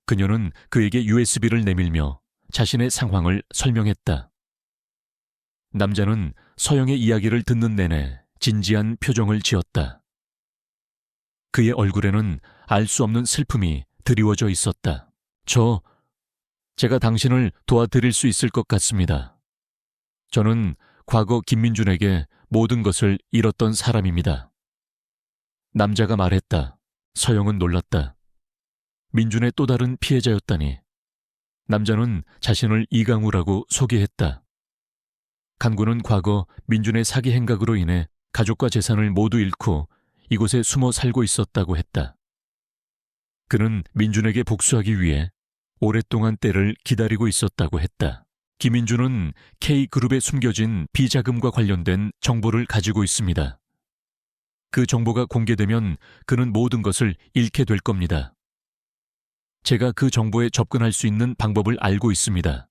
그녀는 그에게 USB를 내밀며 자신의 상황을 설명했다. 남자는 서영의 이야기를 듣는 내내 진지한 표정을 지었다. 그의 얼굴에는 알 수 없는 슬픔이 드리워져 있었다. 제가 당신을 도와드릴 수 있을 것 같습니다. 저는 과거 김민준에게 모든 것을 잃었던 사람입니다. 남자가 말했다. 서영은 놀랐다. 민준의 또 다른 피해자였다니. 남자는 자신을 이강우라고 소개했다. 강구는 과거 민준의 사기 행각으로 인해 가족과 재산을 모두 잃고 이곳에 숨어 살고 있었다고 했다. 그는 민준에게 복수하기 위해 오랫동안 때를 기다리고 있었다고 했다. 김민준은 K그룹에 숨겨진 비자금과 관련된 정보를 가지고 있습니다. 그 정보가 공개되면 그는 모든 것을 잃게 될 겁니다. 제가 그 정보에 접근할 수 있는 방법을 알고 있습니다.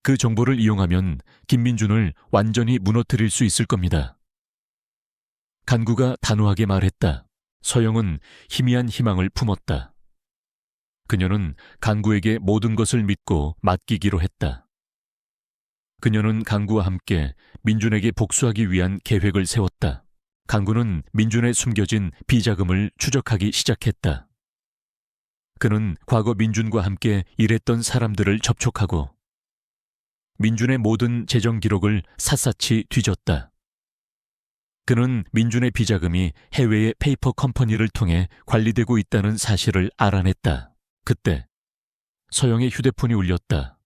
그 정보를 이용하면 김민준을 완전히 무너뜨릴 수 있을 겁니다. 간구가 단호하게 말했다. 서영은 희미한 희망을 품었다. 그녀는 간구에게 모든 것을 믿고 맡기기로 했다. 그녀는 간구와 함께 민준에게 복수하기 위한 계획을 세웠다. 간구는 민준의 숨겨진 비자금을 추적하기 시작했다. 그는 과거 민준과 함께 일했던 사람들을 접촉하고 민준의 모든 재정 기록을 샅샅이 뒤졌다. 그는 민준의 비자금이 해외의 페이퍼 컴퍼니를 통해 관리되고 있다는 사실을 알아냈다. 그때 서영의 휴대폰이 울렸다.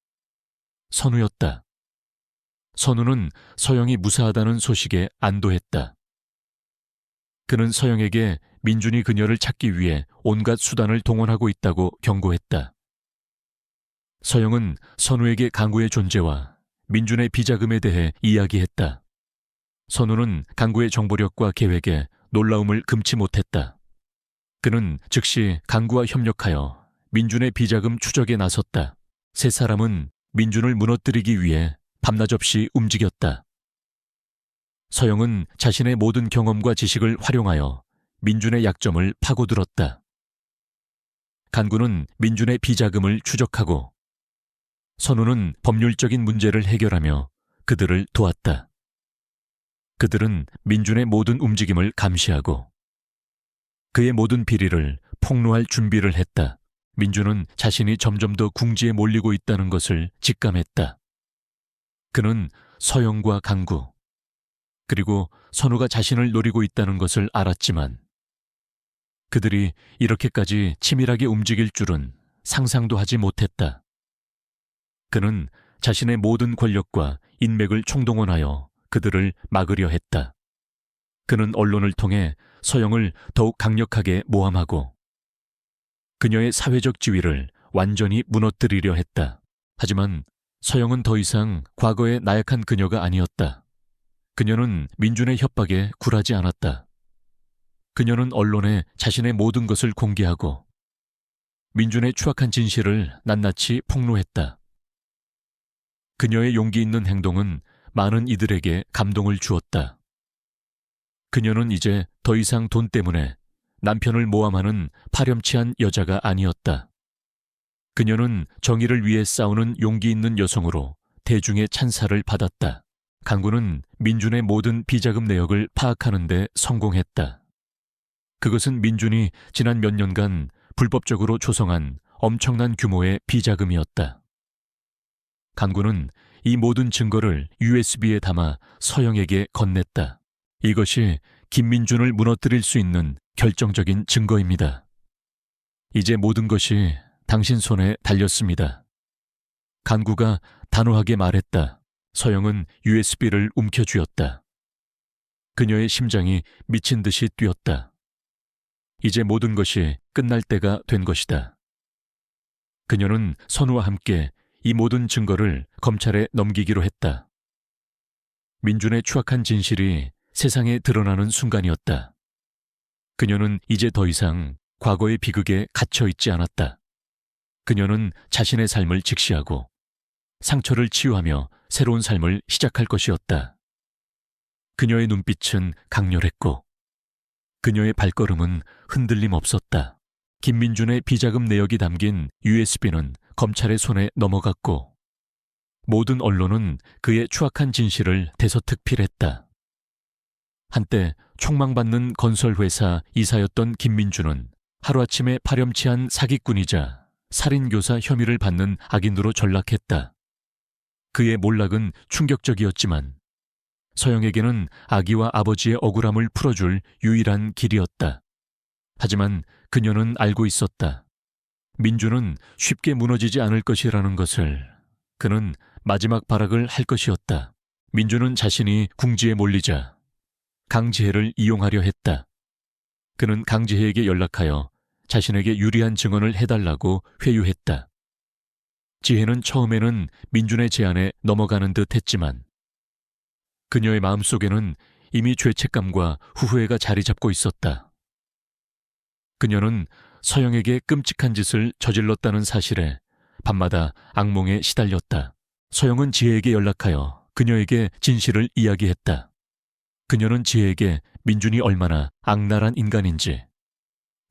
선우였다. 선우는 서영이 무사하다는 소식에 안도했다. 그는 서영에게 민준이 그녀를 찾기 위해 온갖 수단을 동원하고 있다고 경고했다. 서영은 선우에게 강구의 존재와 민준의 비자금에 대해 이야기했다. 선우는 강구의 정보력과 계획에 놀라움을 금치 못했다. 그는 즉시 강구와 협력하여 민준의 비자금 추적에 나섰다. 세 사람은 민준을 무너뜨리기 위해 밤낮 없이 움직였다. 서영은 자신의 모든 경험과 지식을 활용하여 민준의 약점을 파고들었다. 간구는 민준의 비자금을 추적하고 선우는 법률적인 문제를 해결하며 그들을 도왔다. 그들은 민준의 모든 움직임을 감시하고 그의 모든 비리를 폭로할 준비를 했다. 민준은 자신이 점점 더 궁지에 몰리고 있다는 것을 직감했다. 그는 서영과 강구, 그리고 선우가 자신을 노리고 있다는 것을 알았지만 그들이 이렇게까지 치밀하게 움직일 줄은 상상도 하지 못했다. 그는 자신의 모든 권력과 인맥을 총동원하여 그들을 막으려 했다. 그는 언론을 통해 서영을 더욱 강력하게 모함하고 그녀의 사회적 지위를 완전히 무너뜨리려 했다. 하지만 서영은 더 이상 과거의 나약한 그녀가 아니었다. 그녀는 민준의 협박에 굴하지 않았다. 그녀는 언론에 자신의 모든 것을 공개하고 민준의 추악한 진실을 낱낱이 폭로했다. 그녀의 용기 있는 행동은 많은 이들에게 감동을 주었다. 그녀는 이제 더 이상 돈 때문에 남편을 모함하는 파렴치한 여자가 아니었다. 그녀는 정의를 위해 싸우는 용기 있는 여성으로 대중의 찬사를 받았다. 강구는 민준의 모든 비자금 내역을 파악하는 데 성공했다. 그것은 민준이 지난 몇 년간 불법적으로 조성한 엄청난 규모의 비자금이었다. 강구는 이 모든 증거를 USB에 담아 서영에게 건넸다. 이것이 김민준을 무너뜨릴 수 있는 결정적인 증거입니다. 이제 모든 것이 당신 손에 달렸습니다. 간구가 단호하게 말했다. 서영은 USB를 움켜쥐었다. 그녀의 심장이 미친 듯이 뛰었다. 이제 모든 것이 끝날 때가 된 것이다. 그녀는 선우와 함께 이 모든 증거를 검찰에 넘기기로 했다. 민준의 추악한 진실이 세상에 드러나는 순간이었다. 그녀는 이제 더 이상 과거의 비극에 갇혀 있지 않았다. 그녀는 자신의 삶을 직시하고 상처를 치유하며 새로운 삶을 시작할 것이었다. 그녀의 눈빛은 강렬했고 그녀의 발걸음은 흔들림 없었다. 김민준의 비자금 내역이 담긴 USB는 검찰의 손에 넘어갔고 모든 언론은 그의 추악한 진실을 대서특필했다. 한때 촉망받는 건설회사 이사였던 김민준은 하루아침에 파렴치한 사기꾼이자 살인교사 혐의를 받는 악인으로 전락했다. 그의 몰락은 충격적이었지만 서영에게는 아기와 아버지의 억울함을 풀어줄 유일한 길이었다. 하지만 그녀는 알고 있었다. 민준은 쉽게 무너지지 않을 것이라는 것을. 그는 마지막 발악을 할 것이었다. 민준은 자신이 궁지에 몰리자 강지혜를 이용하려 했다. 그는 강지혜에게 연락하여 자신에게 유리한 증언을 해달라고 회유했다. 지혜는 처음에는 민준의 제안에 넘어가는 듯 했지만 그녀의 마음속에는 이미 죄책감과 후회가 자리 잡고 있었다. 그녀는 서영에게 끔찍한 짓을 저질렀다는 사실에 밤마다 악몽에 시달렸다. 서영은 지혜에게 연락하여 그녀에게 진실을 이야기했다. 그녀는 지혜에게 민준이 얼마나 악랄한 인간인지,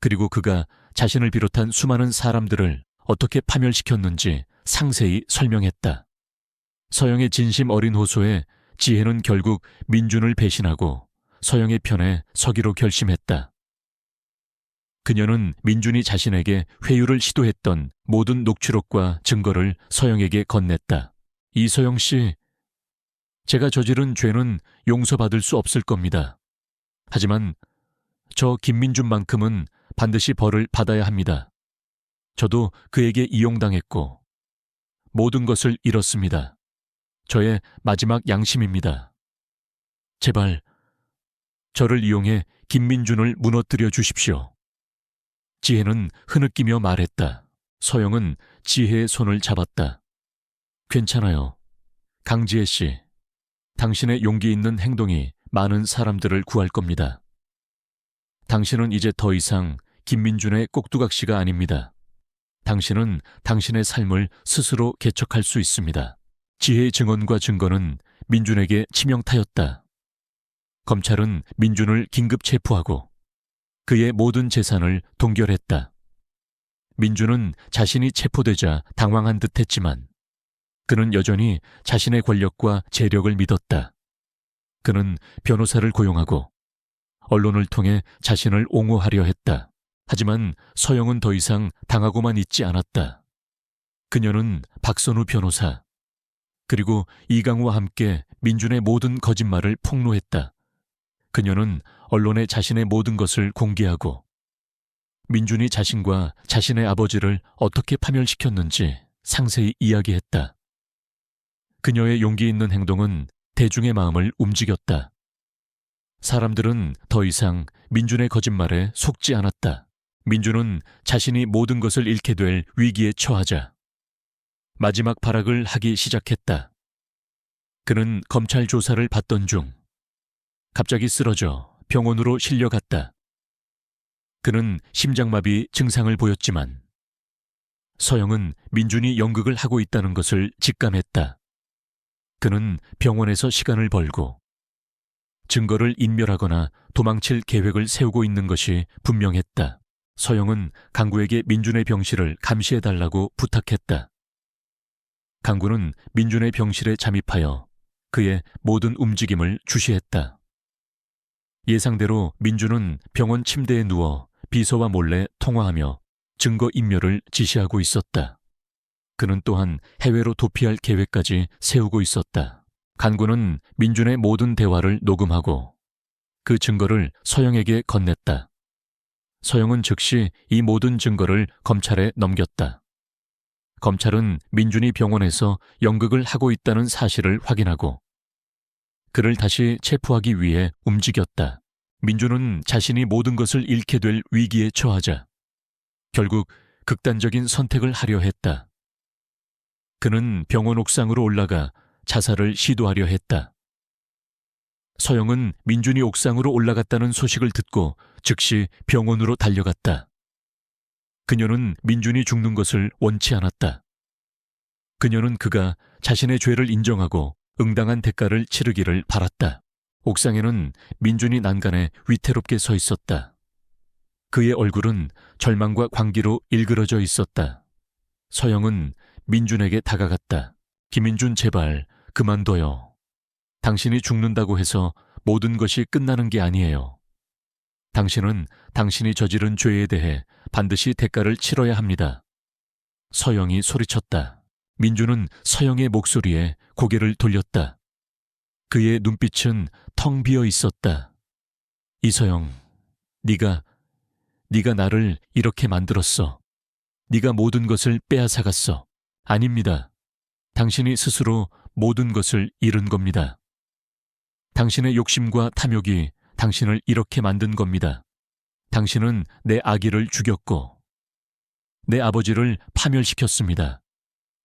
그리고 그가 자신을 비롯한 수많은 사람들을 어떻게 파멸시켰는지 상세히 설명했다. 서영의 진심 어린 호소에 지혜는 결국 민준을 배신하고 서영의 편에 서기로 결심했다. 그녀는 민준이 자신에게 회유를 시도했던 모든 녹취록과 증거를 서영에게 건넸다. 이서영 씨, 제가 저지른 죄는 용서받을 수 없을 겁니다. 하지만 저 김민준만큼은 반드시 벌을 받아야 합니다. 저도 그에게 이용당했고 모든 것을 잃었습니다. 저의 마지막 양심입니다. 제발 저를 이용해 김민준을 무너뜨려 주십시오. 지혜는 흐느끼며 말했다. 서영은 지혜의 손을 잡았다. 괜찮아요. 강지혜 씨, 당신의 용기 있는 행동이 많은 사람들을 구할 겁니다. 당신은 이제 더 이상 김민준의 꼭두각시가 아닙니다. 당신은 당신의 삶을 스스로 개척할 수 있습니다. 지혜의 증언과 증거는 민준에게 치명타였다. 검찰은 민준을 긴급 체포하고 그의 모든 재산을 동결했다. 민준은 자신이 체포되자 당황한 듯했지만 그는 여전히 자신의 권력과 재력을 믿었다. 그는 변호사를 고용하고 언론을 통해 자신을 옹호하려 했다. 하지만 서영은 더 이상 당하고만 있지 않았다. 그녀는 박선우 변호사, 그리고 이강우와 함께 민준의 모든 거짓말을 폭로했다. 그녀는 언론에 자신의 모든 것을 공개하고 민준이 자신과 자신의 아버지를 어떻게 파멸시켰는지 상세히 이야기했다. 그녀의 용기 있는 행동은 대중의 마음을 움직였다. 사람들은 더 이상 민준의 거짓말에 속지 않았다. 민준은 자신이 모든 것을 잃게 될 위기에 처하자 마지막 발악을 하기 시작했다. 그는 검찰 조사를 받던 중 갑자기 쓰러져 병원으로 실려갔다. 그는 심장마비 증상을 보였지만 서영은 민준이 연극을 하고 있다는 것을 직감했다. 그는 병원에서 시간을 벌고 증거를 인멸하거나 도망칠 계획을 세우고 있는 것이 분명했다. 서영은 강구에게 민준의 병실을 감시해달라고 부탁했다. 강구는 민준의 병실에 잠입하여 그의 모든 움직임을 주시했다. 예상대로 민준은 병원 침대에 누워 비서와 몰래 통화하며 증거 인멸을 지시하고 있었다. 그는 또한 해외로 도피할 계획까지 세우고 있었다. 강구는 민준의 모든 대화를 녹음하고 그 증거를 서영에게 건넸다. 서영은 즉시 이 모든 증거를 검찰에 넘겼다. 검찰은 민준이 병원에서 연극을 하고 있다는 사실을 확인하고 그를 다시 체포하기 위해 움직였다. 민준은 자신이 모든 것을 잃게 될 위기에 처하자 결국 극단적인 선택을 하려 했다. 그는 병원 옥상으로 올라가 자살을 시도하려 했다. 서영은 민준이 옥상으로 올라갔다는 소식을 듣고 즉시 병원으로 달려갔다. 그녀는 민준이 죽는 것을 원치 않았다. 그녀는 그가 자신의 죄를 인정하고 응당한 대가를 치르기를 바랐다. 옥상에는 민준이 난간에 위태롭게 서 있었다. 그의 얼굴은 절망과 광기로 일그러져 있었다. 서영은 민준에게 다가갔다. 김민준, 제발 그만둬요. 당신이 죽는다고 해서 모든 것이 끝나는 게 아니에요. 당신은 당신이 저지른 죄에 대해 반드시 대가를 치러야 합니다. 서영이 소리쳤다. 민준은 서영의 목소리에 고개를 돌렸다. 그의 눈빛은 텅 비어 있었다. 이서영, 네가 나를 이렇게 만들었어. 네가 모든 것을 빼앗아갔어. 아닙니다. 당신이 스스로 모든 것을 잃은 겁니다. 당신의 욕심과 탐욕이 당신을 이렇게 만든 겁니다. 당신은 내 아기를 죽였고 내 아버지를 파멸시켰습니다.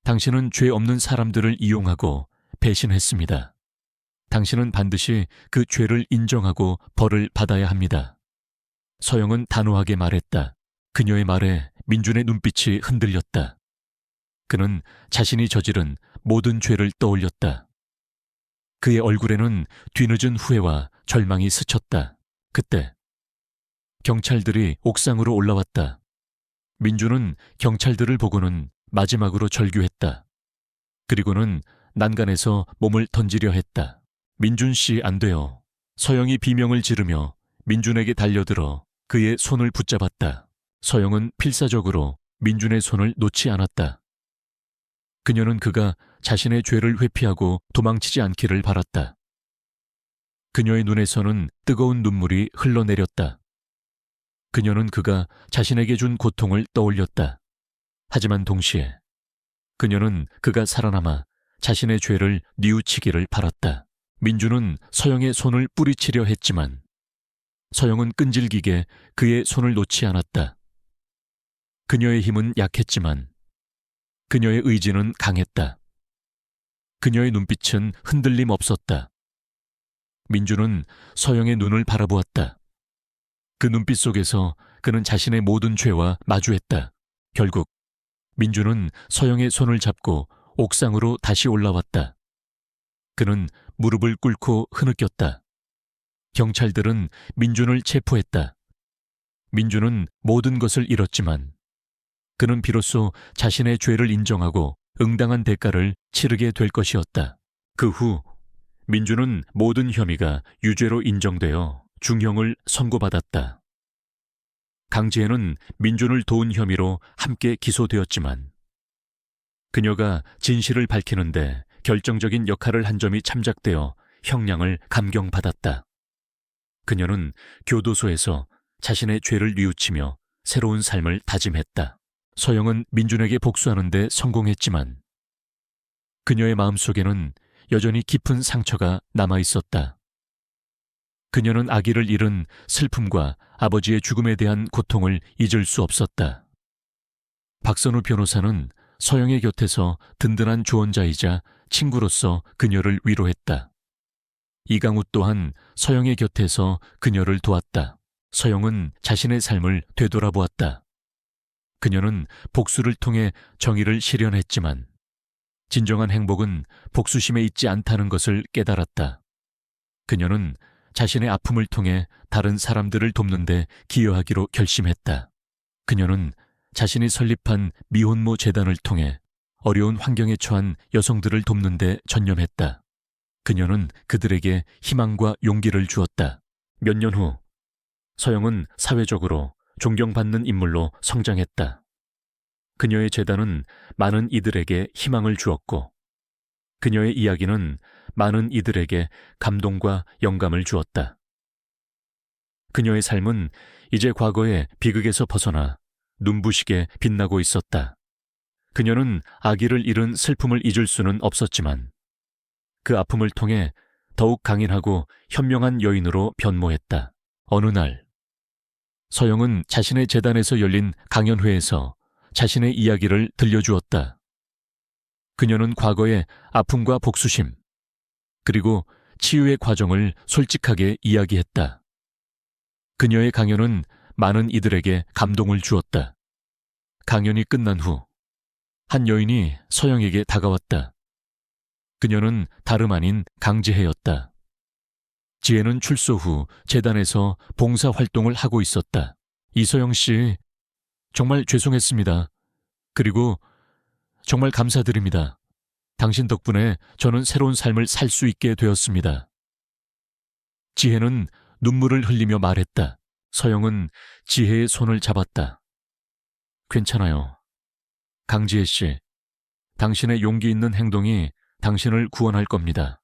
당신은 죄 없는 사람들을 이용하고 배신했습니다. 당신은 반드시 그 죄를 인정하고 벌을 받아야 합니다. 서영은 단호하게 말했다. 그녀의 말에 민준의 눈빛이 흔들렸다. 그는 자신이 저지른 모든 죄를 떠올렸다. 그의 얼굴에는 뒤늦은 후회와 절망이 스쳤다. 그때 경찰들이 옥상으로 올라왔다. 민준은 경찰들을 보고는 마지막으로 절규했다. 그리고는 난간에서 몸을 던지려 했다. 민준 씨, 안 돼요. 서영이 비명을 지르며 민준에게 달려들어 그의 손을 붙잡았다. 서영은 필사적으로 민준의 손을 놓지 않았다. 그녀는 그가 자신의 죄를 회피하고 도망치지 않기를 바랐다. 그녀의 눈에서는 뜨거운 눈물이 흘러내렸다. 그녀는 그가 자신에게 준 고통을 떠올렸다. 하지만 동시에 그녀는 그가 살아남아 자신의 죄를 뉘우치기를 바랐다. 민준은 서영의 손을 뿌리치려 했지만 서영은 끈질기게 그의 손을 놓지 않았다. 그녀의 힘은 약했지만 그녀의 의지는 강했다. 그녀의 눈빛은 흔들림 없었다. 민준은 서영의 눈을 바라보았다. 그 눈빛 속에서 그는 자신의 모든 죄와 마주했다. 결국 민준은 서영의 손을 잡고 옥상으로 다시 올라왔다. 그는 무릎을 꿇고 흐느꼈다. 경찰들은 민준을 체포했다. 민준은 모든 것을 잃었지만 그는 비로소 자신의 죄를 인정하고 응당한 대가를 치르게 될 것이었다. 그 후 민준은 모든 혐의가 유죄로 인정되어 중형을 선고받았다. 강지혜는 민준을 도운 혐의로 함께 기소되었지만 그녀가 진실을 밝히는데 결정적인 역할을 한 점이 참작되어 형량을 감경받았다. 그녀는 교도소에서 자신의 죄를 뉘우치며 새로운 삶을 다짐했다. 서영은 민준에게 복수하는 데 성공했지만 그녀의 마음속에는 여전히 깊은 상처가 남아있었다. 그녀는 아기를 잃은 슬픔과 아버지의 죽음에 대한 고통을 잊을 수 없었다. 박선우 변호사는 서영의 곁에서 든든한 조언자이자 친구로서 그녀를 위로했다. 이강우 또한 서영의 곁에서 그녀를 도왔다. 서영은 자신의 삶을 되돌아보았다. 그녀는 복수를 통해 정의를 실현했지만 진정한 행복은 복수심에 있지 않다는 것을 깨달았다. 그녀는 자신의 아픔을 통해 다른 사람들을 돕는 데 기여하기로 결심했다. 그녀는 자신이 설립한 미혼모 재단을 통해 어려운 환경에 처한 여성들을 돕는 데 전념했다. 그녀는 그들에게 희망과 용기를 주었다. 몇 년 후, 서영은 사회적으로 존경받는 인물로 성장했다. 그녀의 재단은 많은 이들에게 희망을 주었고, 그녀의 이야기는 많은 이들에게 감동과 영감을 주었다. 그녀의 삶은 이제 과거의 비극에서 벗어나 눈부시게 빛나고 있었다. 그녀는 아기를 잃은 슬픔을 잊을 수는 없었지만 그 아픔을 통해 더욱 강인하고 현명한 여인으로 변모했다. 어느 날 서영은 자신의 재단에서 열린 강연회에서 자신의 이야기를 들려주었다. 그녀는 과거의 아픔과 복수심, 그리고 치유의 과정을 솔직하게 이야기했다. 그녀의 강연은 많은 이들에게 감동을 주었다. 강연이 끝난 후 한 여인이 서영에게 다가왔다. 그녀는 다름 아닌 강지혜였다. 지혜는 출소 후 재단에서 봉사활동을 하고 있었다. 이서영 씨, 정말 죄송했습니다. 그리고 정말 감사드립니다. 당신 덕분에 저는 새로운 삶을 살 수 있게 되었습니다. 지혜는 눈물을 흘리며 말했다. 서영은 지혜의 손을 잡았다. 괜찮아요. 강지혜 씨, 당신의 용기 있는 행동이 당신을 구원할 겁니다.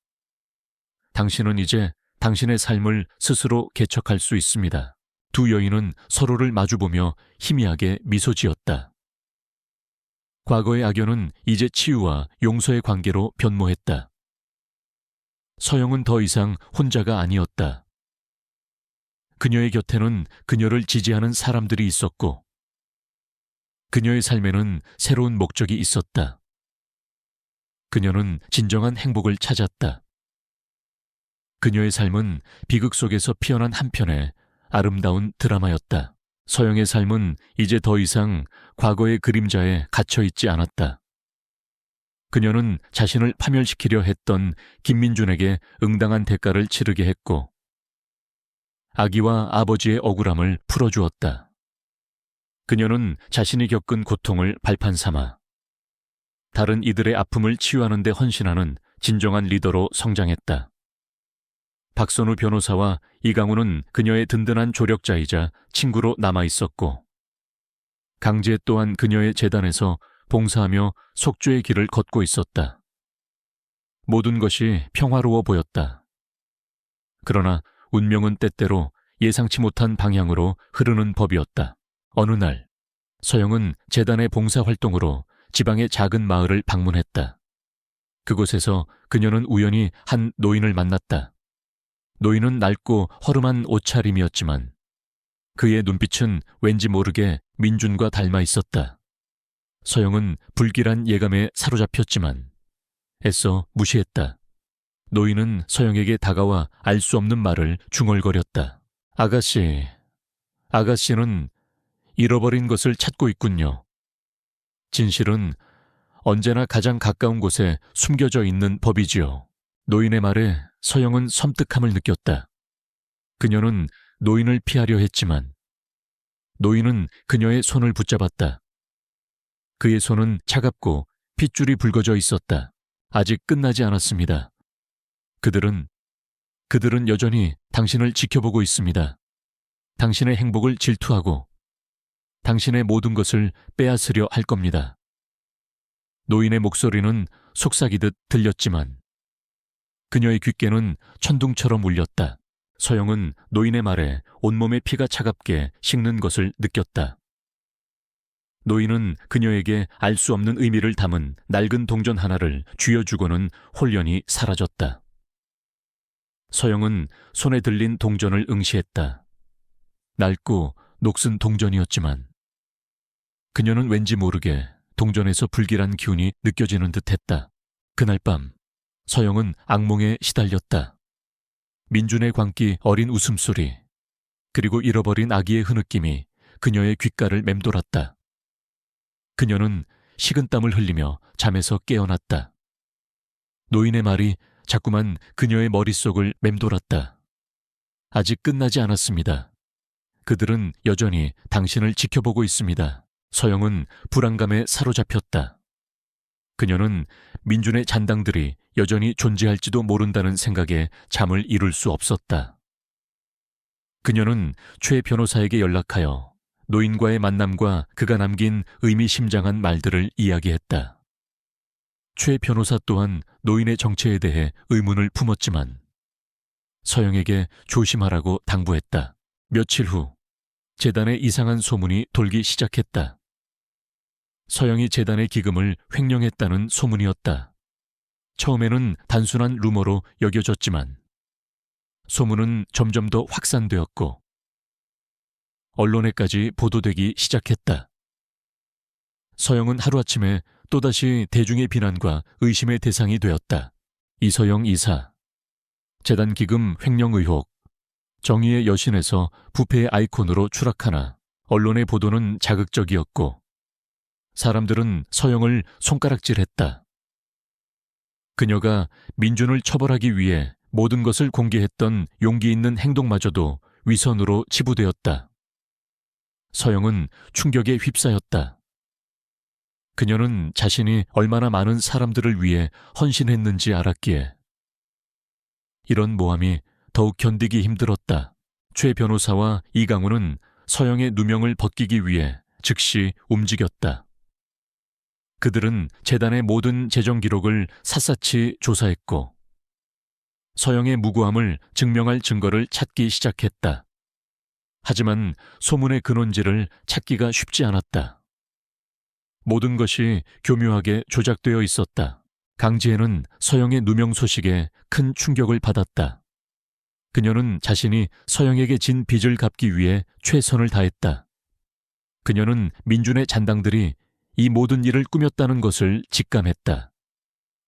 당신은 이제 당신의 삶을 스스로 개척할 수 있습니다. 두 여인은 서로를 마주보며 희미하게 미소 지었다. 과거의 악연은 이제 치유와 용서의 관계로 변모했다. 서영은 더 이상 혼자가 아니었다. 그녀의 곁에는 그녀를 지지하는 사람들이 있었고, 그녀의 삶에는 새로운 목적이 있었다. 그녀는 진정한 행복을 찾았다. 그녀의 삶은 비극 속에서 피어난 한 편의 아름다운 드라마였다. 서영의 삶은 이제 더 이상 과거의 그림자에 갇혀있지 않았다. 그녀는 자신을 파멸시키려 했던 김민준에게 응당한 대가를 치르게 했고, 아기와 아버지의 억울함을 풀어주었다. 그녀는 자신이 겪은 고통을 발판 삼아 다른 이들의 아픔을 치유하는 데 헌신하는 진정한 리더로 성장했다. 박선우 변호사와 이강우는 그녀의 든든한 조력자이자 친구로 남아있었고, 강지혜 또한 그녀의 재단에서 봉사하며 속죄의 길을 걷고 있었다. 모든 것이 평화로워 보였다. 그러나 운명은 때때로 예상치 못한 방향으로 흐르는 법이었다. 어느 날 서영은 재단의 봉사활동으로 지방의 작은 마을을 방문했다. 그곳에서 그녀는 우연히 한 노인을 만났다. 노인은 낡고 허름한 옷차림이었지만 그의 눈빛은 왠지 모르게 민준과 닮아 있었다. 서영은 불길한 예감에 사로잡혔지만 애써 무시했다. 노인은 서영에게 다가와 알 수 없는 말을 중얼거렸다. 아가씨는 잃어버린 것을 찾고 있군요. 진실은 언제나 가장 가까운 곳에 숨겨져 있는 법이지요. 노인의 말에 서영은 섬뜩함을 느꼈다. 그녀는 노인을 피하려 했지만 노인은 그녀의 손을 붙잡았다. 그의 손은 차갑고 핏줄이 붉어져 있었다. 아직 끝나지 않았습니다. 그들은 여전히 당신을 지켜보고 있습니다. 당신의 행복을 질투하고 당신의 모든 것을 빼앗으려 할 겁니다. 노인의 목소리는 속삭이듯 들렸지만 그녀의 귓게는 천둥처럼 울렸다. 서영은 노인의 말에 온몸의 피가 차갑게 식는 것을 느꼈다. 노인은 그녀에게 알 수 없는 의미를 담은 낡은 동전 하나를 쥐어주고는 홀연히 사라졌다. 서영은 손에 들린 동전을 응시했다. 낡고 녹슨 동전이었지만 그녀는 왠지 모르게 동전에서 불길한 기운이 느껴지는 듯했다. 그날 밤 서영은 악몽에 시달렸다. 민준의 광기 어린 웃음소리, 그리고 잃어버린 아기의 흐느낌이 그녀의 귓가를 맴돌았다. 그녀는 식은땀을 흘리며 잠에서 깨어났다. 노인의 말이 자꾸만 그녀의 머릿속을 맴돌았다. 아직 끝나지 않았습니다. 그들은 여전히 당신을 지켜보고 있습니다. 서영은 불안감에 사로잡혔다. 그녀는 민준의 잔당들이 여전히 존재할지도 모른다는 생각에 잠을 이룰 수 없었다. 그녀는 최 변호사에게 연락하여 노인과의 만남과 그가 남긴 의미심장한 말들을 이야기했다. 최 변호사 또한 노인의 정체에 대해 의문을 품었지만 서영에게 조심하라고 당부했다. 며칠 후 재단에 이상한 소문이 돌기 시작했다. 서영이 재단의 기금을 횡령했다는 소문이었다. 처음에는 단순한 루머로 여겨졌지만 소문은 점점 더 확산되었고 언론에까지 보도되기 시작했다. 서영은 하루아침에 또다시 대중의 비난과 의심의 대상이 되었다. 이서영 이사, 재단 기금 횡령 의혹, 정의의 여신에서 부패의 아이콘으로 추락하나 언론의 보도는 자극적이었고 사람들은 서영을 손가락질했다. 그녀가 민준을 처벌하기 위해 모든 것을 공개했던 용기 있는 행동마저도 위선으로 치부되었다. 서영은 충격에 휩싸였다. 그녀는 자신이 얼마나 많은 사람들을 위해 헌신했는지 알았기에 이런 모함이 더욱 견디기 힘들었다. 최 변호사와 이강우는 서영의 누명을 벗기기 위해 즉시 움직였다. 그들은 재단의 모든 재정 기록을 샅샅이 조사했고 서영의 무고함을 증명할 증거를 찾기 시작했다. 하지만 소문의 근원지를 찾기가 쉽지 않았다. 모든 것이 교묘하게 조작되어 있었다. 강지혜는 서영의 누명 소식에 큰 충격을 받았다. 그녀는 자신이 서영에게 진 빚을 갚기 위해 최선을 다했다. 그녀는 민준의 잔당들이 이 모든 일을 꾸몄다는 것을 직감했다.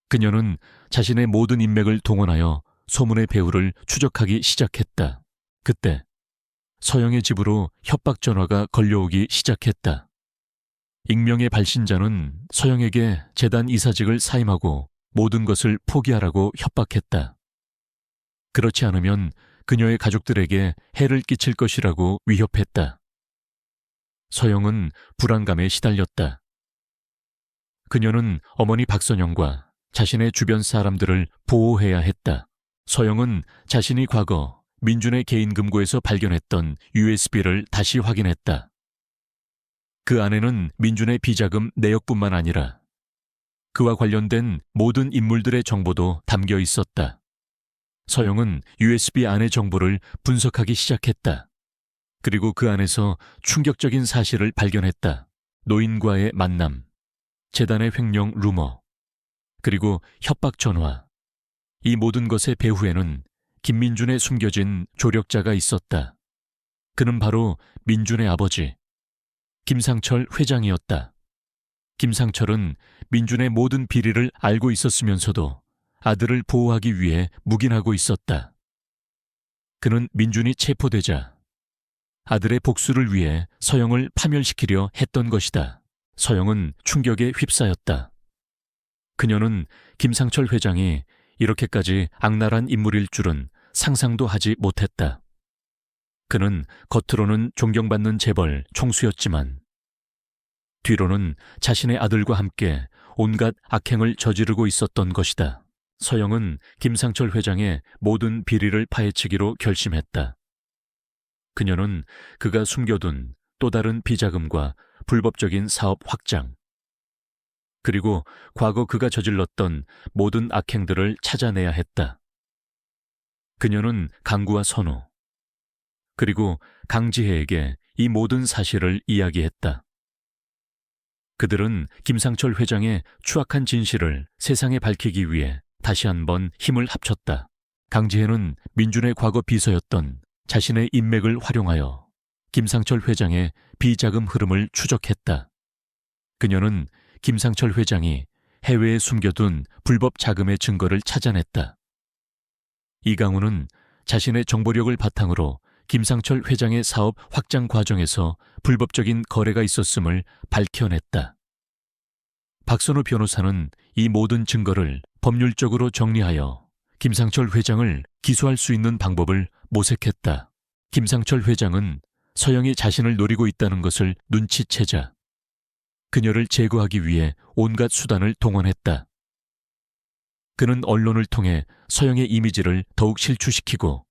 그녀는 자신의 모든 인맥을 동원하여 소문의 배후를 추적하기 시작했다. 그때 서영의 집으로 협박 전화가 걸려오기 시작했다. 익명의 발신자는 서영에게 재단 이사직을 사임하고 모든 것을 포기하라고 협박했다. 그렇지 않으면 그녀의 가족들에게 해를 끼칠 것이라고 위협했다. 서영은 불안감에 시달렸다. 그녀는 어머니 박선영과 자신의 주변 사람들을 보호해야 했다. 서영은 자신이 과거 민준의 개인 금고에서 발견했던 USB를 다시 확인했다. 그 안에는 민준의 비자금 내역뿐만 아니라 그와 관련된 모든 인물들의 정보도 담겨 있었다. 서영은 USB 안의 정보를 분석하기 시작했다. 그리고 그 안에서 충격적인 사실을 발견했다. 노인과의 만남, 재단의 횡령 루머, 그리고 협박 전화. 이 모든 것의 배후에는 김민준의 숨겨진 조력자가 있었다. 그는 바로 민준의 아버지, 김상철 회장이었다. 김상철은 민준의 모든 비리를 알고 있었으면서도 아들을 보호하기 위해 묵인하고 있었다. 그는 민준이 체포되자 아들의 복수를 위해 서영을 파멸시키려 했던 것이다. 서영은 충격에 휩싸였다. 그녀는 김상철 회장이 이렇게까지 악랄한 인물일 줄은 상상도 하지 못했다. 그는 겉으로는 존경받는 재벌 총수였지만 뒤로는 자신의 아들과 함께 온갖 악행을 저지르고 있었던 것이다. 서영은 김상철 회장의 모든 비리를 파헤치기로 결심했다. 그녀는 그가 숨겨둔 또 다른 비자금과 불법적인 사업 확장, 그리고 과거 그가 저질렀던 모든 악행들을 찾아내야 했다. 그녀는 강구와 선우, 그리고 강지혜에게 이 모든 사실을 이야기했다. 그들은 김상철 회장의 추악한 진실을 세상에 밝히기 위해 다시 한번 힘을 합쳤다. 강지혜는 민준의 과거 비서였던 자신의 인맥을 활용하여 김상철 회장의 비자금 흐름을 추적했다. 그녀는 김상철 회장이 해외에 숨겨둔 불법 자금의 증거를 찾아냈다. 이강우는 자신의 정보력을 바탕으로 김상철 회장의 사업 확장 과정에서 불법적인 거래가 있었음을 밝혀냈다. 박선우 변호사는 이 모든 증거를 법률적으로 정리하여 김상철 회장을 기소할 수 있는 방법을 모색했다. 김상철 회장은 서영이 자신을 노리고 있다는 것을 눈치채자 그녀를 제거하기 위해 온갖 수단을 동원했다. 그는 언론을 통해 서영의 이미지를 더욱 실추시키고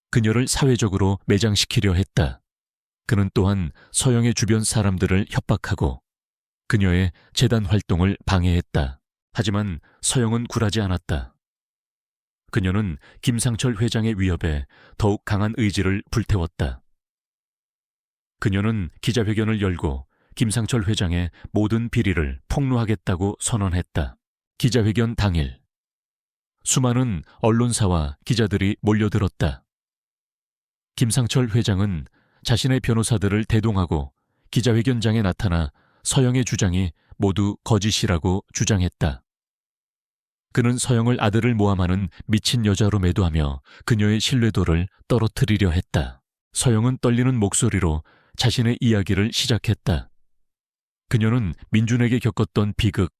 그녀를 사회적으로 매장시키려 했다. 그는 또한 서영의 주변 사람들을 협박하고 그녀의 재단 활동을 방해했다. 하지만 서영은 굴하지 않았다. 그녀는 김상철 회장의 위협에 더욱 강한 의지를 불태웠다. 그녀는 기자회견을 열고 김상철 회장의 모든 비리를 폭로하겠다고 선언했다. 기자회견 당일, 수많은 언론사와 기자들이 몰려들었다. 김상철 회장은 자신의 변호사들을 대동하고 기자회견장에 나타나 서영의 주장이 모두 거짓이라고 주장했다. 그는 서영을 아들을 모함하는 미친 여자로 매도하며 그녀의 신뢰도를 떨어뜨리려 했다. 서영은 떨리는 목소리로 자신의 이야기를 시작했다. 그녀는 민준에게 겪었던 비극,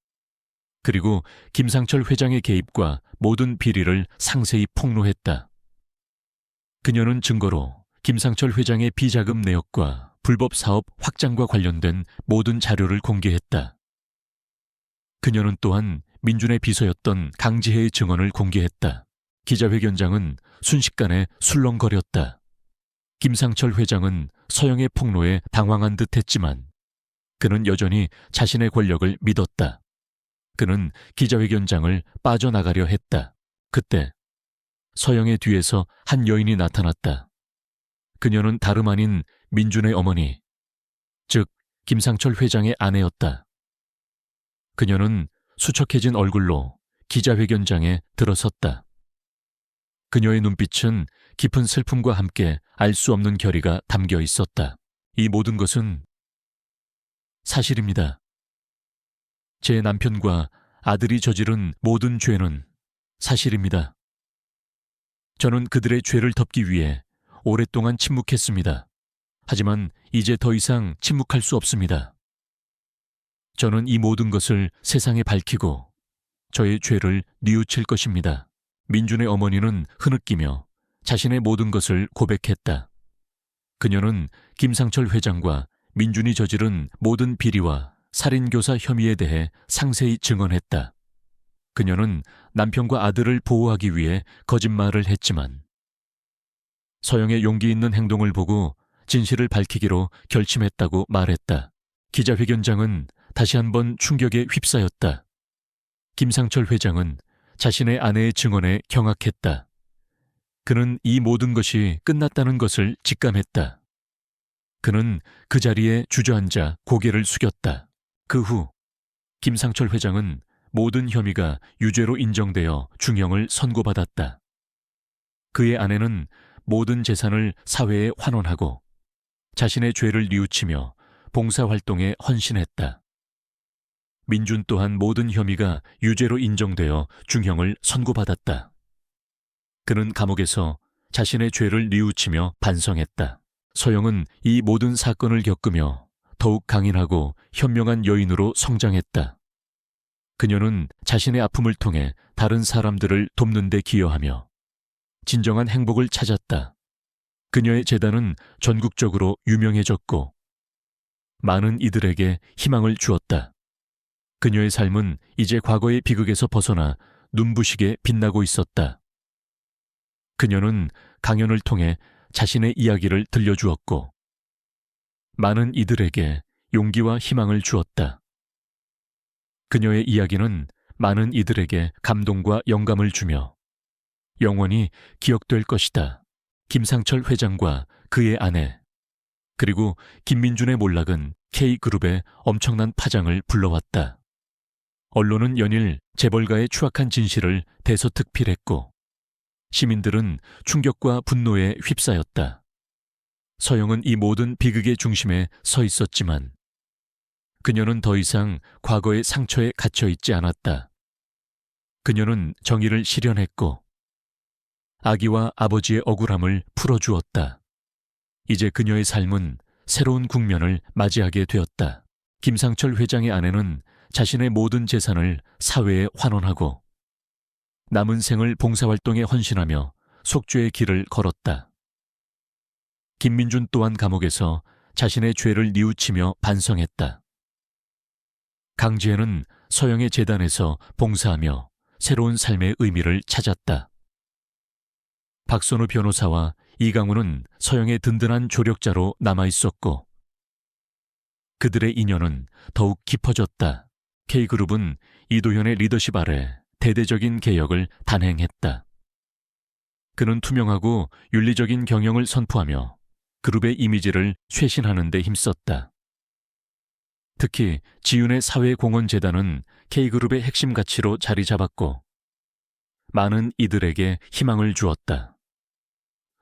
그리고 김상철 회장의 개입과 모든 비리를 상세히 폭로했다. 그녀는 증거로 김상철 회장의 비자금 내역과 불법 사업 확장과 관련된 모든 자료를 공개했다. 그녀는 또한 민준의 비서였던 강지혜의 증언을 공개했다. 기자회견장은 순식간에 술렁거렸다. 김상철 회장은 서영의 폭로에 당황한 듯 했지만 그는 여전히 자신의 권력을 믿었다. 그는 기자회견장을 빠져나가려 했다. 그때 서영의 뒤에서 한 여인이 나타났다. 그녀는 다름 아닌 민준의 어머니, 즉 김상철 회장의 아내였다. 그녀는 수척해진 얼굴로 기자회견장에 들어섰다. 그녀의 눈빛은 깊은 슬픔과 함께 알 수 없는 결의가 담겨 있었다. 이 모든 것은 사실입니다. 제 남편과 아들이 저지른 모든 죄는 사실입니다. 저는 그들의 죄를 덮기 위해 오랫동안 침묵했습니다. 하지만 이제 더 이상 침묵할 수 없습니다. 저는 이 모든 것을 세상에 밝히고 저의 죄를 뉘우칠 것입니다. 민준의 어머니는 흐느끼며 자신의 모든 것을 고백했다. 그녀는 김상철 회장과 민준이 저지른 모든 비리와 살인교사 혐의에 대해 상세히 증언했다. 그녀는 남편과 아들을 보호하기 위해 거짓말을 했지만 서영의 용기 있는 행동을 보고 진실을 밝히기로 결심했다고 말했다. 기자회견장은 다시 한번 충격에 휩싸였다. 김상철 회장은 자신의 아내의 증언에 경악했다. 그는 이 모든 것이 끝났다는 것을 직감했다. 그는 그 자리에 주저앉아 고개를 숙였다. 그 후 김상철 회장은 모든 혐의가 유죄로 인정되어 중형을 선고받았다. 그의 아내는 모든 재산을 사회에 환원하고 자신의 죄를 뉘우치며 봉사활동에 헌신했다. 민준 또한 모든 혐의가 유죄로 인정되어 중형을 선고받았다. 그는 감옥에서 자신의 죄를 뉘우치며 반성했다. 서영은 이 모든 사건을 겪으며 더욱 강인하고 현명한 여인으로 성장했다. 그녀는 자신의 아픔을 통해 다른 사람들을 돕는 데 기여하며 진정한 행복을 찾았다. 그녀의 재단은 전국적으로 유명해졌고 많은 이들에게 희망을 주었다. 그녀의 삶은 이제 과거의 비극에서 벗어나 눈부시게 빛나고 있었다. 그녀는 강연을 통해 자신의 이야기를 들려주었고 많은 이들에게 용기와 희망을 주었다. 그녀의 이야기는 많은 이들에게 감동과 영감을 주며 영원히 기억될 것이다. 김상철 회장과 그의 아내, 그리고 김민준의 몰락은 K그룹에 엄청난 파장을 불러왔다. 언론은 연일 재벌가의 추악한 진실을 대서특필했고 시민들은 충격과 분노에 휩싸였다. 서영은 이 모든 비극의 중심에 서 있었지만 그녀는 더 이상 과거의 상처에 갇혀 있지 않았다. 그녀는 정의를 실현했고 아기와 아버지의 억울함을 풀어주었다. 이제 그녀의 삶은 새로운 국면을 맞이하게 되었다. 김상철 회장의 아내는 자신의 모든 재산을 사회에 환원하고 남은 생을 봉사활동에 헌신하며 속죄의 길을 걸었다. 김민준 또한 감옥에서 자신의 죄를 뉘우치며 반성했다. 강지혜는 서영의 재단에서 봉사하며 새로운 삶의 의미를 찾았다. 박선우 변호사와 이강우는 서영의 든든한 조력자로 남아있었고 그들의 인연은 더욱 깊어졌다. K그룹은 이도현의 리더십 아래 대대적인 개혁을 단행했다. 그는 투명하고 윤리적인 경영을 선포하며 그룹의 이미지를 쇄신하는 데 힘썼다. 특히 지윤의 사회공헌재단은 K그룹의 핵심 가치로 자리 잡았고 많은 이들에게 희망을 주었다.